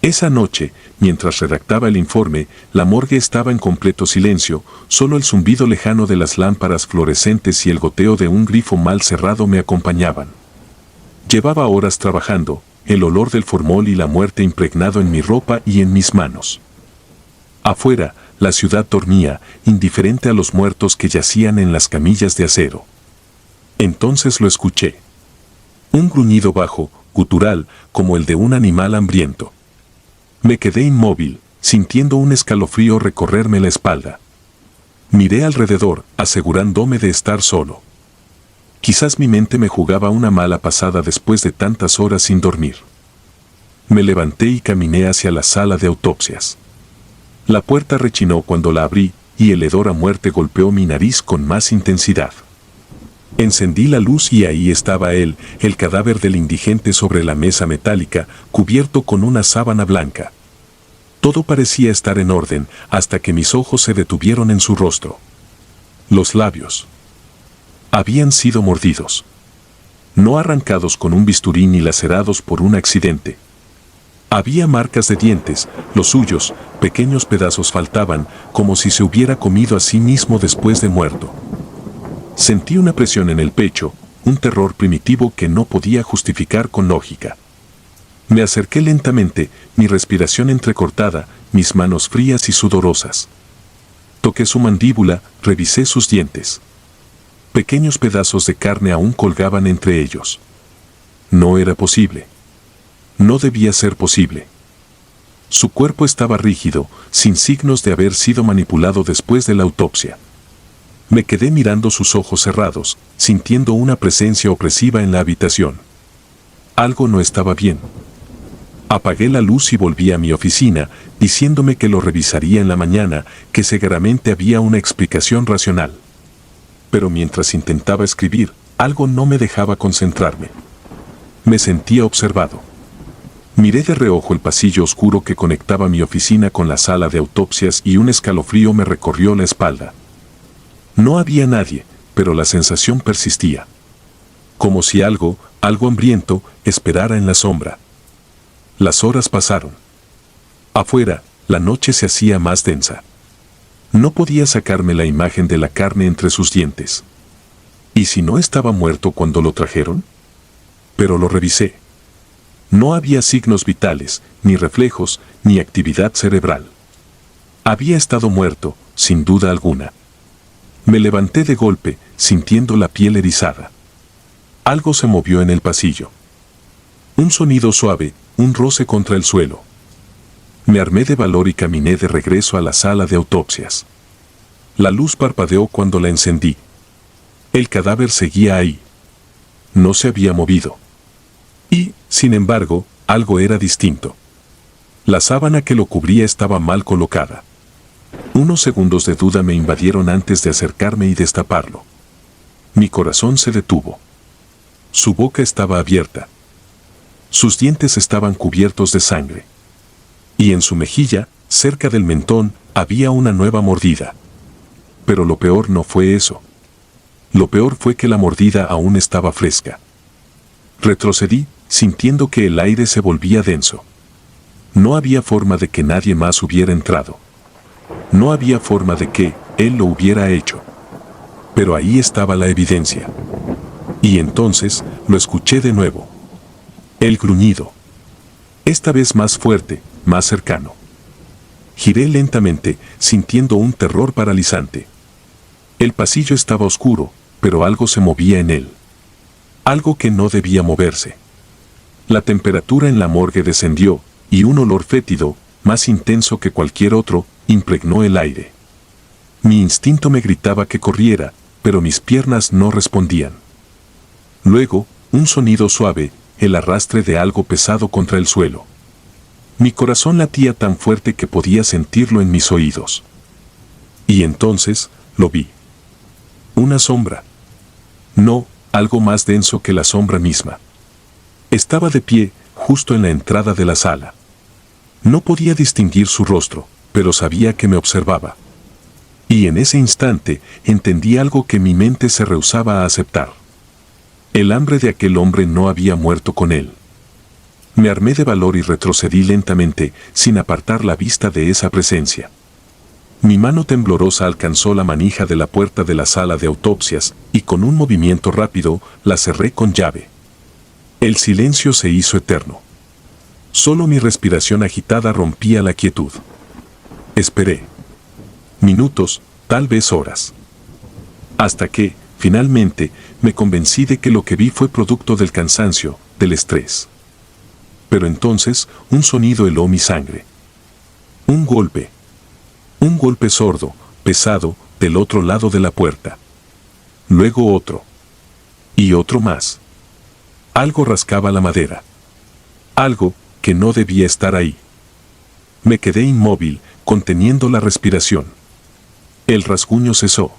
Esa noche, mientras redactaba el informe, la morgue estaba en completo silencio, solo el zumbido lejano de las lámparas fluorescentes y el goteo de un grifo mal cerrado me acompañaban. Llevaba horas trabajando, el olor del formol y la muerte impregnado en mi ropa y en mis manos. Afuera, la ciudad dormía, indiferente a los muertos que yacían en las camillas de acero. Entonces lo escuché. Un gruñido bajo, gutural, como el de un animal hambriento. Me quedé inmóvil, sintiendo un escalofrío recorrerme la espalda. Miré alrededor, asegurándome de estar solo. Quizás mi mente me jugaba una mala pasada después de tantas horas sin dormir. Me levanté y caminé hacia la sala de autopsias. La puerta rechinó cuando la abrí, y el hedor a muerte golpeó mi nariz con más intensidad. Encendí la luz y ahí estaba él, el cadáver del indigente sobre la mesa metálica, cubierto con una sábana blanca. Todo parecía estar en orden, hasta que mis ojos se detuvieron en su rostro. Los labios habían sido mordidos. No arrancados con un bisturí ni lacerados por un accidente. Había marcas de dientes, los suyos, pequeños pedazos faltaban, como si se hubiera comido a sí mismo después de muerto. Sentí una presión en el pecho, un terror primitivo que no podía justificar con lógica. Me acerqué lentamente, mi respiración entrecortada, mis manos frías y sudorosas. Toqué su mandíbula, revisé sus dientes. Pequeños pedazos de carne aún colgaban entre ellos. No era posible. No debía ser posible. Su cuerpo estaba rígido, sin signos de haber sido manipulado después de la autopsia. Me quedé mirando sus ojos cerrados, sintiendo una presencia opresiva en la habitación. Algo no estaba bien. Apagué la luz y volví a mi oficina, diciéndome que lo revisaría en la mañana, que seguramente había una explicación racional. Pero mientras intentaba escribir, algo no me dejaba concentrarme. Me sentía observado. Miré de reojo el pasillo oscuro que conectaba mi oficina con la sala de autopsias y un escalofrío me recorrió la espalda. No había nadie, pero la sensación persistía. Como si algo hambriento, esperara en la sombra. Las horas pasaron. Afuera, la noche se hacía más densa. No podía sacarme la imagen de la carne entre sus dientes. ¿Y si no estaba muerto cuando lo trajeron? Pero lo revisé. No había signos vitales, ni reflejos, ni actividad cerebral. Había estado muerto, sin duda alguna. Me levanté de golpe, sintiendo la piel erizada. Algo se movió en el pasillo. Un sonido suave, un roce contra el suelo. Me armé de valor y caminé de regreso a la sala de autopsias. La luz parpadeó cuando la encendí. El cadáver seguía ahí. No se había movido. Y, sin embargo, algo era distinto. La sábana que lo cubría estaba mal colocada. Unos segundos de duda me invadieron antes de acercarme y destaparlo. Mi corazón se detuvo. Su boca estaba abierta. Sus dientes estaban cubiertos de sangre. Y en su mejilla, cerca del mentón, había una nueva mordida. Pero lo peor no fue eso. Lo peor fue que la mordida aún estaba fresca. Retrocedí, sintiendo que el aire se volvía denso. No había forma de que nadie más hubiera entrado. No había forma de que él lo hubiera hecho. Pero ahí estaba la evidencia. Y entonces lo escuché de nuevo. El gruñido. Esta vez más fuerte, más cercano. Giré lentamente, sintiendo un terror paralizante. El pasillo estaba oscuro, pero algo se movía en él. Algo que no debía moverse. La temperatura en la morgue descendió, y un olor fétido, más intenso que cualquier otro, impregnó el aire. Mi instinto me gritaba que corriera, pero mis piernas no respondían. Luego, un sonido suave, el arrastre de algo pesado contra el suelo. Mi corazón latía tan fuerte que podía sentirlo en mis oídos. Y entonces, lo vi. Una sombra. No, algo más denso que la sombra misma. Estaba de pie, justo en la entrada de la sala. No podía distinguir su rostro, pero sabía que me observaba. Y en ese instante, entendí algo que mi mente se rehusaba a aceptar. El hambre de aquel hombre no había muerto con él. Me armé de valor y retrocedí lentamente, sin apartar la vista de esa presencia. Mi mano temblorosa alcanzó la manija de la puerta de la sala de autopsias, y con un movimiento rápido, la cerré con llave. El silencio se hizo eterno. Solo mi respiración agitada rompía la quietud. Esperé. Minutos, tal vez horas. Hasta que, finalmente, me convencí de que lo que vi fue producto del cansancio, del estrés. Pero entonces, un sonido heló mi sangre. Un golpe. Un golpe sordo, pesado, del otro lado de la puerta. Luego otro. Y otro más. Algo rascaba la madera. Algo que no debía estar ahí. Me quedé inmóvil, conteniendo la respiración. El rasguño cesó.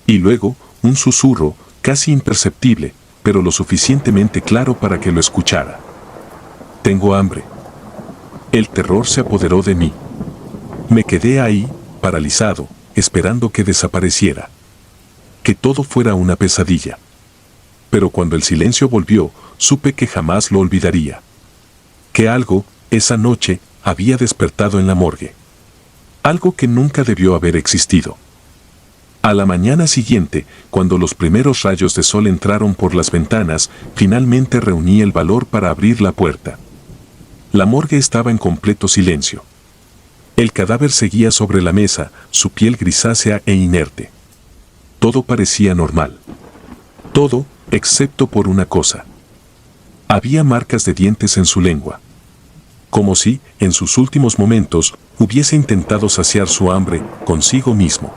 Y luego, un susurro, casi imperceptible, pero lo suficientemente claro para que lo escuchara. Tengo hambre. El terror se apoderó de mí. Me quedé ahí, paralizado, esperando que desapareciera. Que todo fuera una pesadilla. Pero cuando el silencio volvió, supe que jamás lo olvidaría. Que algo, esa noche, había despertado en la morgue. Algo que nunca debió haber existido. A la mañana siguiente, cuando los primeros rayos de sol entraron por las ventanas, finalmente reuní el valor para abrir la puerta. La morgue estaba en completo silencio. El cadáver seguía sobre la mesa, su piel grisácea e inerte. Todo parecía normal. Todo, excepto por una cosa. Había marcas de dientes en su lengua. Como si, en sus últimos momentos, hubiese intentado saciar su hambre consigo mismo.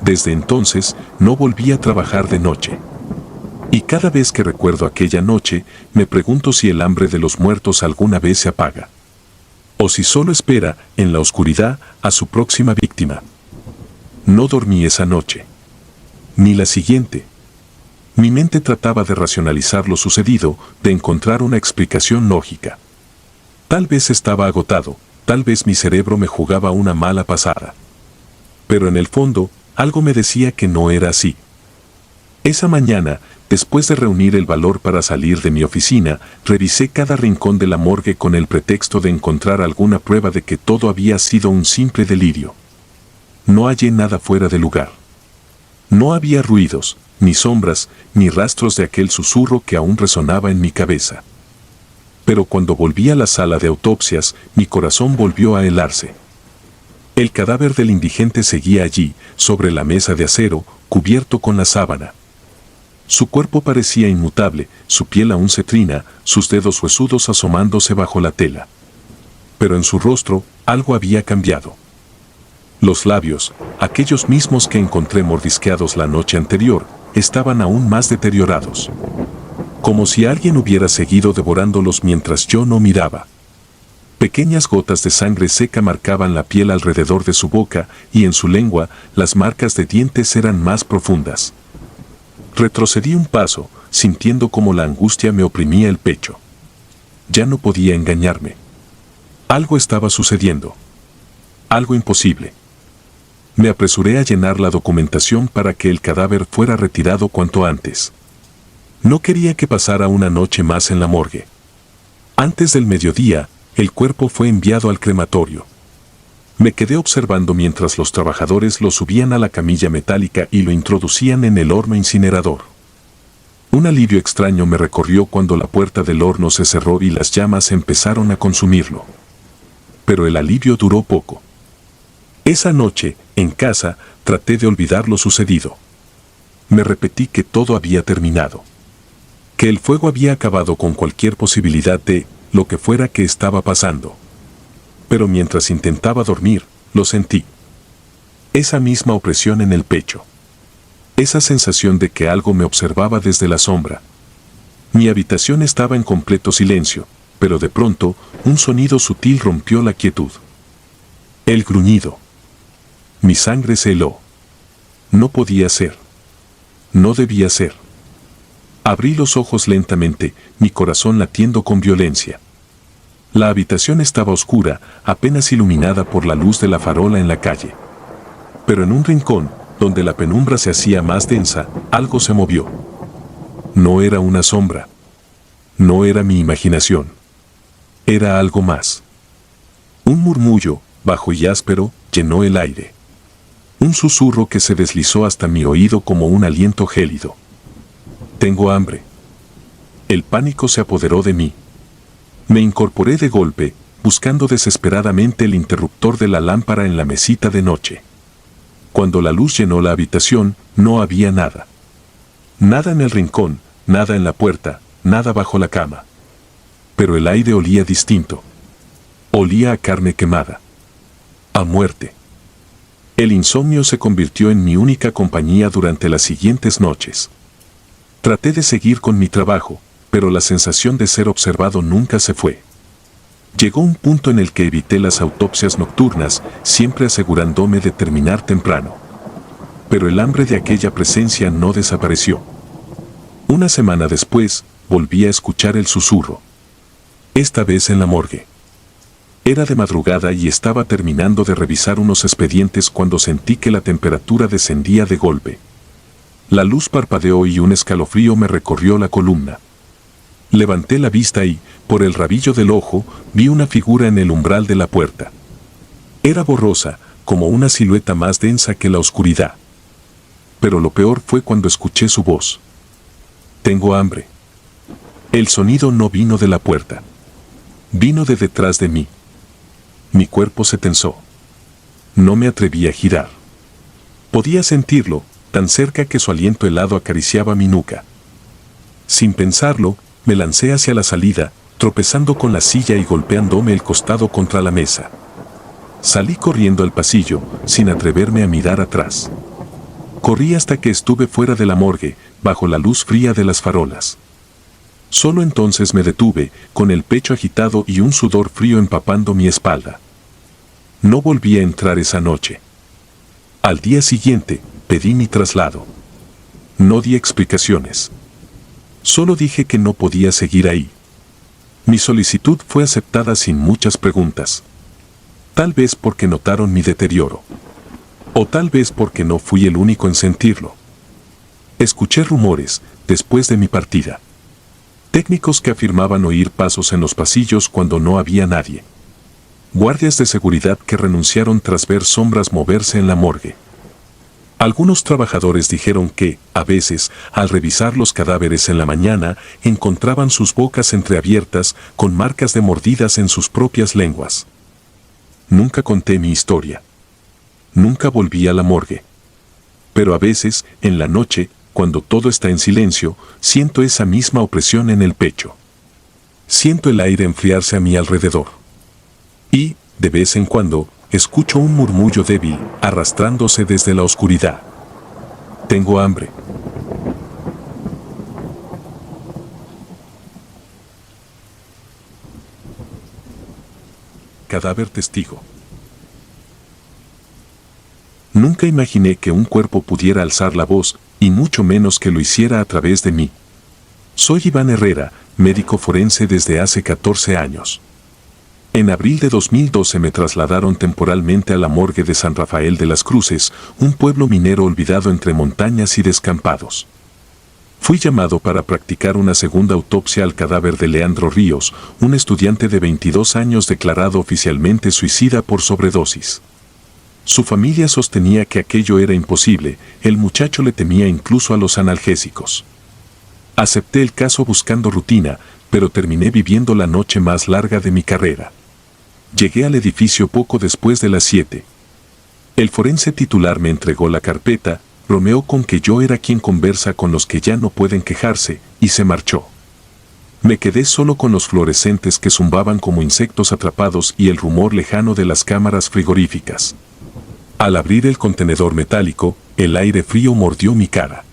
Desde entonces, no volví a trabajar de noche. Y cada vez que recuerdo aquella noche, me pregunto si el hambre de los muertos alguna vez se apaga. O si solo espera, en la oscuridad, a su próxima víctima. No dormí esa noche. Ni la siguiente. Mi mente trataba de racionalizar lo sucedido, de encontrar una explicación lógica. Tal vez estaba agotado, tal vez mi cerebro me jugaba una mala pasada. Pero en el fondo, algo me decía que no era así. Esa mañana, después de reunir el valor para salir de mi oficina, revisé cada rincón de la morgue con el pretexto de encontrar alguna prueba de que todo había sido un simple delirio. No hallé nada fuera de lugar. No había ruidos, ni sombras, ni rastros de aquel susurro que aún resonaba en mi cabeza. Pero cuando volví a la sala de autopsias, mi corazón volvió a helarse. El cadáver del indigente seguía allí, sobre la mesa de acero, cubierto con la sábana. Su cuerpo parecía inmutable, su piel aún cetrina, sus dedos huesudos asomándose bajo la tela. Pero en su rostro, algo había cambiado. Los labios, aquellos mismos que encontré mordisqueados la noche anterior, estaban aún más deteriorados. Como si alguien hubiera seguido devorándolos mientras yo no miraba. Pequeñas gotas de sangre seca marcaban la piel alrededor de su boca y en su lengua las marcas de dientes eran más profundas. Retrocedí un paso, sintiendo como la angustia me oprimía el pecho. Ya no podía engañarme. Algo estaba sucediendo. Algo imposible. Me apresuré a llenar la documentación para que el cadáver fuera retirado cuanto antes. No quería que pasara una noche más en la morgue. Antes del mediodía, el cuerpo fue enviado al crematorio. Me quedé observando mientras los trabajadores lo subían a la camilla metálica y lo introducían en el horno incinerador. Un alivio extraño me recorrió cuando la puerta del horno se cerró y las llamas empezaron a consumirlo. Pero el alivio duró poco. Esa noche, en casa, traté de olvidar lo sucedido. Me repetí que todo había terminado. Que el fuego había acabado con cualquier posibilidad de lo que fuera que estaba pasando. Pero mientras intentaba dormir, lo sentí. Esa misma opresión en el pecho. Esa sensación de que algo me observaba desde la sombra. Mi habitación estaba en completo silencio, pero de pronto, un sonido sutil rompió la quietud. El gruñido. Mi sangre se heló. No podía ser. No debía ser. Abrí los ojos lentamente, mi corazón latiendo con violencia. La habitación estaba oscura, apenas iluminada por la luz de la farola en la calle. Pero en un rincón, donde la penumbra se hacía más densa, algo se movió. No era una sombra. No era mi imaginación. Era algo más. Un murmullo, bajo y áspero, llenó el aire. Un susurro que se deslizó hasta mi oído como un aliento gélido. Tengo hambre. El pánico se apoderó de mí. Me incorporé de golpe, buscando desesperadamente el interruptor de la lámpara en la mesita de noche. Cuando la luz llenó la habitación, no había nada. Nada en el rincón, nada en la puerta, nada bajo la cama. Pero el aire olía distinto. Olía a carne quemada. A muerte. El insomnio se convirtió en mi única compañía durante las siguientes noches. Traté de seguir con mi trabajo, pero la sensación de ser observado nunca se fue. Llegó un punto en el que evité las autopsias nocturnas, siempre asegurándome de terminar temprano. Pero el hambre de aquella presencia no desapareció. Una semana después, volví a escuchar el susurro. Esta vez en la morgue. Era de madrugada y estaba terminando de revisar unos expedientes cuando sentí que la temperatura descendía de golpe. La luz parpadeó y un escalofrío me recorrió la columna. Levanté la vista y, por el rabillo del ojo, vi una figura en el umbral de la puerta. Era borrosa, como una silueta más densa que la oscuridad. pero lo peor fue cuando escuché su voz. «Tengo hambre». El sonido no vino de la puerta. Vino de detrás de mí. Mi cuerpo se tensó. No me atreví a girar. Podía sentirlo, tan cerca que su aliento helado acariciaba mi nuca. Sin pensarlo, me lancé hacia la salida, tropezando con la silla y golpeándome el costado contra la mesa. Salí corriendo al pasillo, sin atreverme a mirar atrás. Corrí hasta que estuve fuera de la morgue, bajo la luz fría de las farolas. Solo entonces me detuve, con el pecho agitado y un sudor frío empapando mi espalda. No volví a entrar esa noche. Al día siguiente, pedí mi traslado. No di explicaciones. Solo dije que no podía seguir ahí. Mi solicitud fue aceptada sin muchas preguntas. Tal vez porque notaron mi deterioro. O tal vez porque no fui el único en sentirlo. Escuché rumores, después de mi partida. Técnicos que afirmaban oír pasos en los pasillos cuando no había nadie. Guardias de seguridad que renunciaron tras ver sombras moverse en la morgue. Algunos trabajadores dijeron que, a veces, al revisar los cadáveres en la mañana, encontraban sus bocas entreabiertas con marcas de mordidas en sus propias lenguas. Nunca conté mi historia. Nunca volví a la morgue. Pero a veces, en la noche, cuando todo está en silencio, siento esa misma opresión en el pecho. Siento el aire enfriarse a mi alrededor. Y, de vez en cuando, escucho un murmullo débil, arrastrándose desde la oscuridad. Tengo hambre. Cadáver testigo. Nunca imaginé que un cuerpo pudiera alzar la voz, y mucho menos que lo hiciera a través de mí. Soy Iván Herrera, médico forense desde hace 14 años. En abril de 2012 me trasladaron temporalmente a la morgue de San Rafael de las Cruces, un pueblo minero olvidado entre montañas y descampados. Fui llamado para practicar una segunda autopsia al cadáver de Leandro Ríos, un estudiante de 22 años declarado oficialmente suicida por sobredosis. Su familia sostenía que aquello era imposible, el muchacho le temía incluso a los analgésicos. Acepté el caso buscando rutina, pero terminé viviendo la noche más larga de mi carrera. Llegué al edificio poco después de las 7. El forense titular me entregó la carpeta, bromeó con que yo era quien conversa con los que ya no pueden quejarse, y se marchó. Me quedé solo con los fluorescentes que zumbaban como insectos atrapados y el rumor lejano de las cámaras frigoríficas. Al abrir el contenedor metálico, el aire frío mordió mi cara.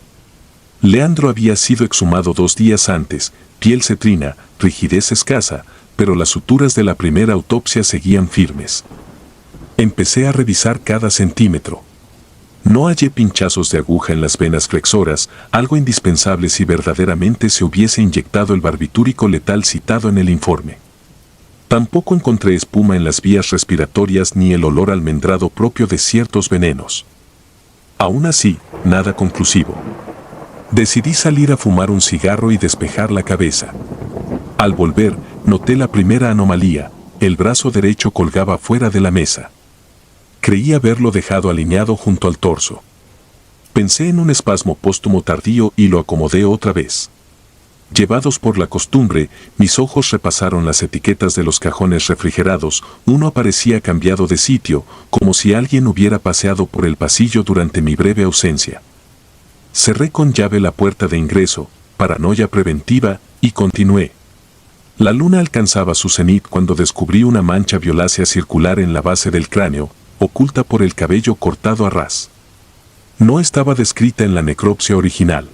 Leandro había sido exhumado 2 días antes, piel cetrina, rigidez escasa, pero las suturas de la primera autopsia seguían firmes. Empecé a revisar cada centímetro. No hallé pinchazos de aguja en las venas flexoras, algo indispensable si verdaderamente se hubiese inyectado el barbitúrico letal citado en el informe. Tampoco encontré espuma en las vías respiratorias ni el olor almendrado propio de ciertos venenos. Aún así, nada conclusivo. Decidí salir a fumar un cigarro y despejar la cabeza. Al volver, noté la primera anomalía, el brazo derecho colgaba fuera de la mesa. Creí haberlo dejado alineado junto al torso. Pensé en un espasmo póstumo tardío y lo acomodé otra vez. Llevados por la costumbre, mis ojos repasaron las etiquetas de los cajones refrigerados, uno aparecía cambiado de sitio, como si alguien hubiera paseado por el pasillo durante mi breve ausencia. Cerré con llave la puerta de ingreso, paranoia preventiva, y continué. La luna alcanzaba su cenit cuando descubrí una mancha violácea circular en la base del cráneo, oculta por el cabello cortado a ras. No estaba descrita en la necropsia original.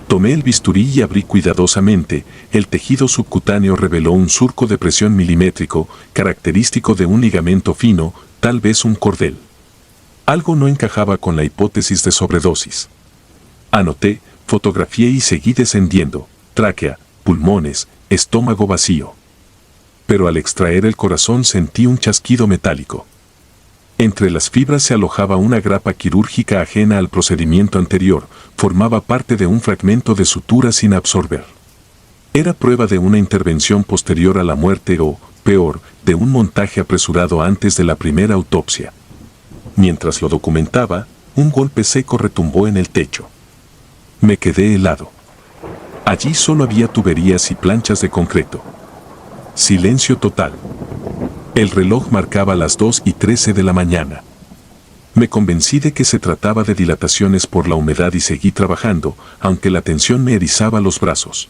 Tomé el bisturí y abrí cuidadosamente, el tejido subcutáneo reveló un surco de presión milimétrico, característico de un ligamento fino, tal vez un cordel. Algo no encajaba con la hipótesis de sobredosis. Anoté, fotografié y seguí descendiendo, tráquea, pulmones, estómago vacío. Pero al extraer el corazón sentí un chasquido metálico. Entre las fibras se alojaba una grapa quirúrgica ajena al procedimiento anterior, formaba parte de un fragmento de sutura sin absorber. Era prueba de una intervención posterior a la muerte o, peor, de un montaje apresurado antes de la primera autopsia. Mientras lo documentaba, un golpe seco retumbó en el techo. Me quedé helado. Allí solo había tuberías y planchas de concreto. Silencio total. El reloj marcaba las 2:13 de la mañana. Me convencí de que se trataba de dilataciones por la humedad y seguí trabajando, aunque la tensión me erizaba los brazos.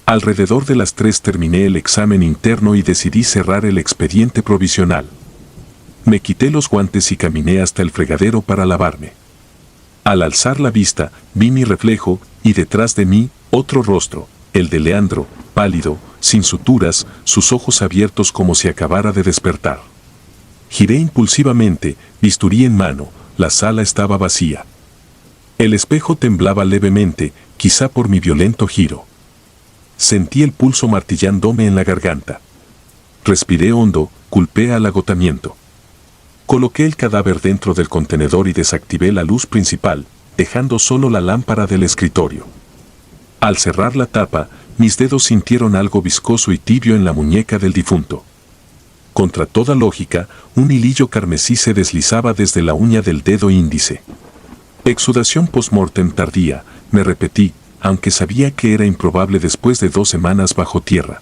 Alrededor de las 3 terminé el examen interno y decidí cerrar el expediente provisional. Me quité los guantes y caminé hasta el fregadero para lavarme. Al alzar la vista, vi mi reflejo, y detrás de mí, otro rostro, el de Leandro, pálido, sin suturas, sus ojos abiertos como si acabara de despertar. Giré impulsivamente, bisturí en mano, la sala estaba vacía. El espejo temblaba levemente, quizá por mi violento giro. Sentí el pulso martillándome en la garganta. Respiré hondo, culpé al agotamiento. Coloqué el cadáver dentro del contenedor y desactivé la luz principal, dejando solo la lámpara del escritorio. Al cerrar la tapa, mis dedos sintieron algo viscoso y tibio en la muñeca del difunto. Contra toda lógica, un hilillo carmesí se deslizaba desde la uña del dedo índice. Exudación post-mortem tardía, me repetí, aunque sabía que era improbable después de 2 semanas bajo tierra.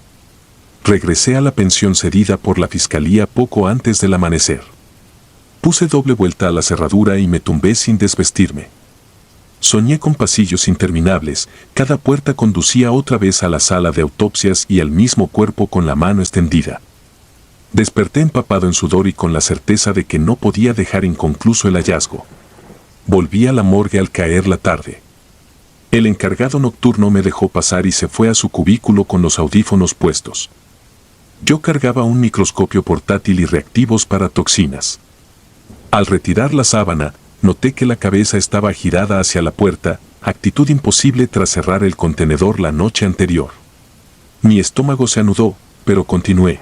Regresé a la pensión cedida por la fiscalía poco antes del amanecer. Puse doble vuelta a la cerradura y me tumbé sin desvestirme. Soñé con pasillos interminables, cada puerta conducía otra vez a la sala de autopsias y al mismo cuerpo con la mano extendida. Desperté empapado en sudor y con la certeza de que no podía dejar inconcluso el hallazgo. Volví a la morgue al caer la tarde. El encargado nocturno me dejó pasar y se fue a su cubículo con los audífonos puestos. Yo cargaba un microscopio portátil y reactivos para toxinas. Al retirar la sábana, noté que la cabeza estaba girada hacia la puerta, actitud imposible tras cerrar el contenedor la noche anterior. Mi estómago se anudó, pero continué.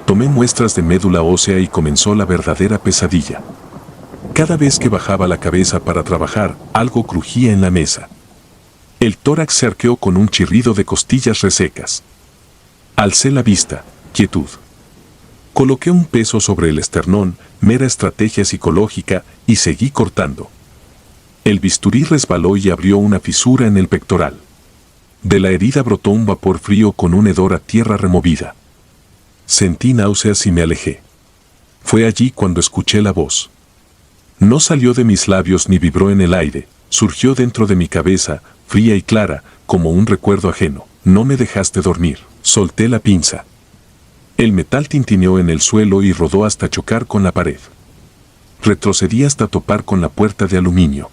Tomé muestras de médula ósea y comenzó la verdadera pesadilla. Cada vez que bajaba la cabeza para trabajar, algo crujía en la mesa. El tórax se arqueó con un chirrido de costillas resecas. Alcé la vista, quietud. Coloqué un peso sobre el esternón, mera estrategia psicológica, y seguí cortando. El bisturí resbaló y abrió una fisura en el pectoral. De la herida brotó un vapor frío con un hedor a tierra removida. Sentí náuseas y me alejé. Fue allí cuando escuché la voz. No salió de mis labios ni vibró en el aire, surgió dentro de mi cabeza, fría y clara, como un recuerdo ajeno. No me dejaste dormir. Solté la pinza. El metal tintineó en el suelo y rodó hasta chocar con la pared. Retrocedí hasta topar con la puerta de aluminio.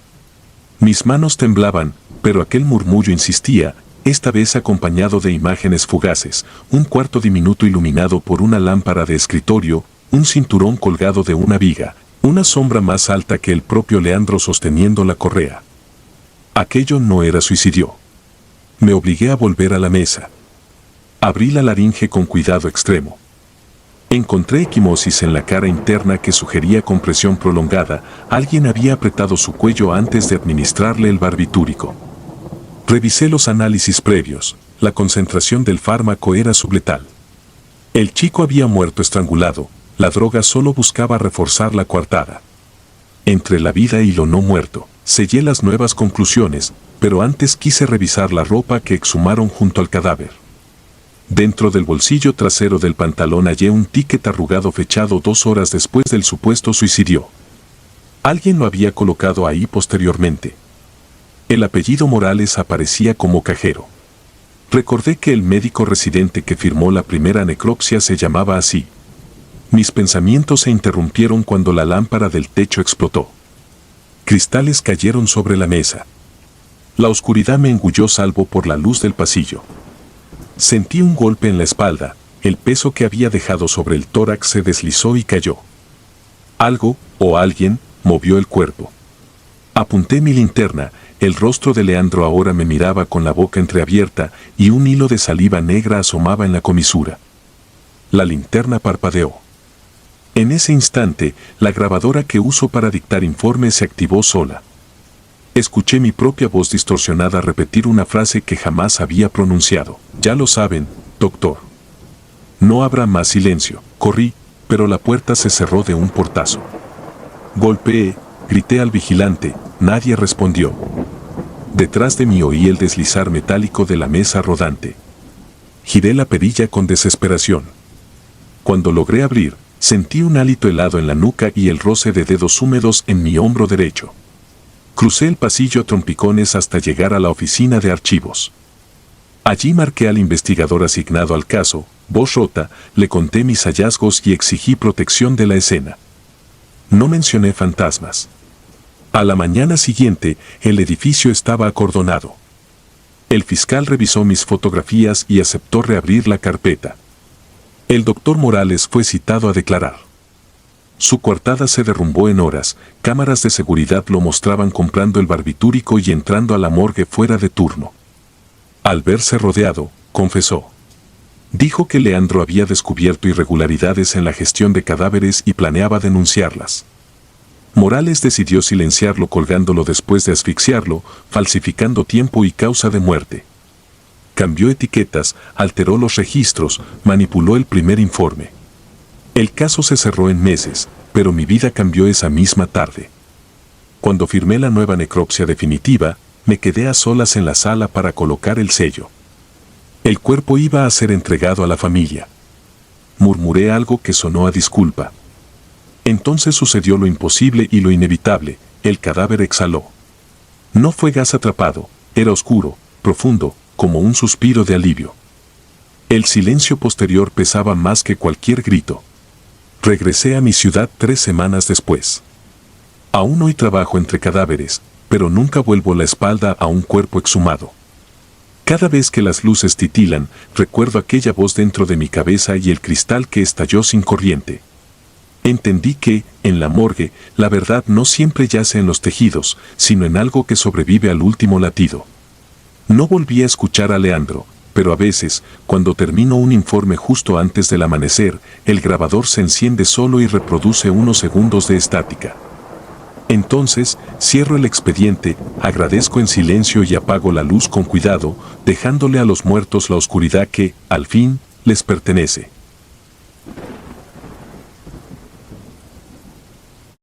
Mis manos temblaban, pero aquel murmullo insistía, esta vez acompañado de imágenes fugaces, un cuarto diminuto iluminado por una lámpara de escritorio, un cinturón colgado de una viga, una sombra más alta que el propio Leandro sosteniendo la correa. Aquello no era suicidio. Me obligué a volver a la mesa. Abrí la laringe con cuidado extremo. Encontré equimosis en la cara interna que sugería compresión prolongada. Alguien había apretado su cuello antes de administrarle el barbitúrico. Revisé los análisis previos. La concentración del fármaco era subletal. El chico había muerto estrangulado. La droga solo buscaba reforzar la coartada. Entre la vida y lo no muerto, sellé las nuevas conclusiones, pero antes quise revisar la ropa que exhumaron junto al cadáver. Dentro del bolsillo trasero del pantalón hallé un ticket arrugado fechado 2 horas después del supuesto suicidio. Alguien lo había colocado ahí posteriormente. El apellido Morales aparecía como cajero. Recordé que el médico residente que firmó la primera necropsia se llamaba así. Mis pensamientos se interrumpieron cuando la lámpara del techo explotó. Cristales cayeron sobre la mesa. La oscuridad me engulló salvo por la luz del pasillo. Sentí un golpe en la espalda, el peso que había dejado sobre el tórax se deslizó y cayó. Algo, o alguien, movió el cuerpo. Apunté mi linterna, el rostro de Leandro ahora me miraba con la boca entreabierta y un hilo de saliva negra asomaba en la comisura. La linterna parpadeó. En ese instante, la grabadora que uso para dictar informes se activó sola. Escuché mi propia voz distorsionada repetir una frase que jamás había pronunciado. Ya lo saben, doctor. No habrá más silencio. Corrí, pero la puerta se cerró de un portazo. Golpeé, Grité al vigilante, nadie respondió. Detrás de mí oí el deslizar metálico de la mesa rodante. Giré la perilla con desesperación. Cuando logré abrir, sentí un hálito helado en la nuca y el roce de dedos húmedos en mi hombro derecho. Crucé el pasillo a trompicones hasta llegar a la oficina de archivos. Allí marqué al investigador asignado al caso, voz rota, le conté mis hallazgos y exigí protección de la escena. No mencioné fantasmas. A la mañana siguiente, el edificio estaba acordonado. El fiscal revisó mis fotografías y aceptó reabrir la carpeta. El doctor Morales fue citado a declarar. Su coartada se derrumbó en horas, cámaras de seguridad lo mostraban comprando el barbitúrico y entrando a la morgue fuera de turno. Al verse rodeado, confesó. Dijo que Leandro había descubierto irregularidades en la gestión de cadáveres y planeaba denunciarlas. Morales decidió silenciarlo colgándolo después de asfixiarlo, falsificando tiempo y causa de muerte. Cambió etiquetas, alteró los registros, manipuló el primer informe. El caso se cerró en meses, pero mi vida cambió esa misma tarde. Cuando firmé la nueva necropsia definitiva, me quedé a solas en la sala para colocar el sello. El cuerpo iba a ser entregado a la familia. Murmuré algo que sonó a disculpa. Entonces sucedió lo imposible y lo inevitable, el cadáver exhaló. No fue gas atrapado, era oscuro, profundo, como un suspiro de alivio. El silencio posterior pesaba más que cualquier grito. Regresé a mi ciudad 3 semanas después. Aún hoy trabajo entre cadáveres, pero nunca vuelvo la espalda a un cuerpo exhumado. Cada vez que las luces titilan, recuerdo aquella voz dentro de mi cabeza y el cristal que estalló sin corriente. Entendí que, en la morgue, la verdad no siempre yace en los tejidos, sino en algo que sobrevive al último latido. No volví a escuchar a Leandro, pero a veces, cuando termino un informe justo antes del amanecer, el grabador se enciende solo y reproduce unos segundos de estática. Entonces, cierro el expediente, agradezco en silencio y apago la luz con cuidado, dejándole a los muertos la oscuridad que, al fin, les pertenece.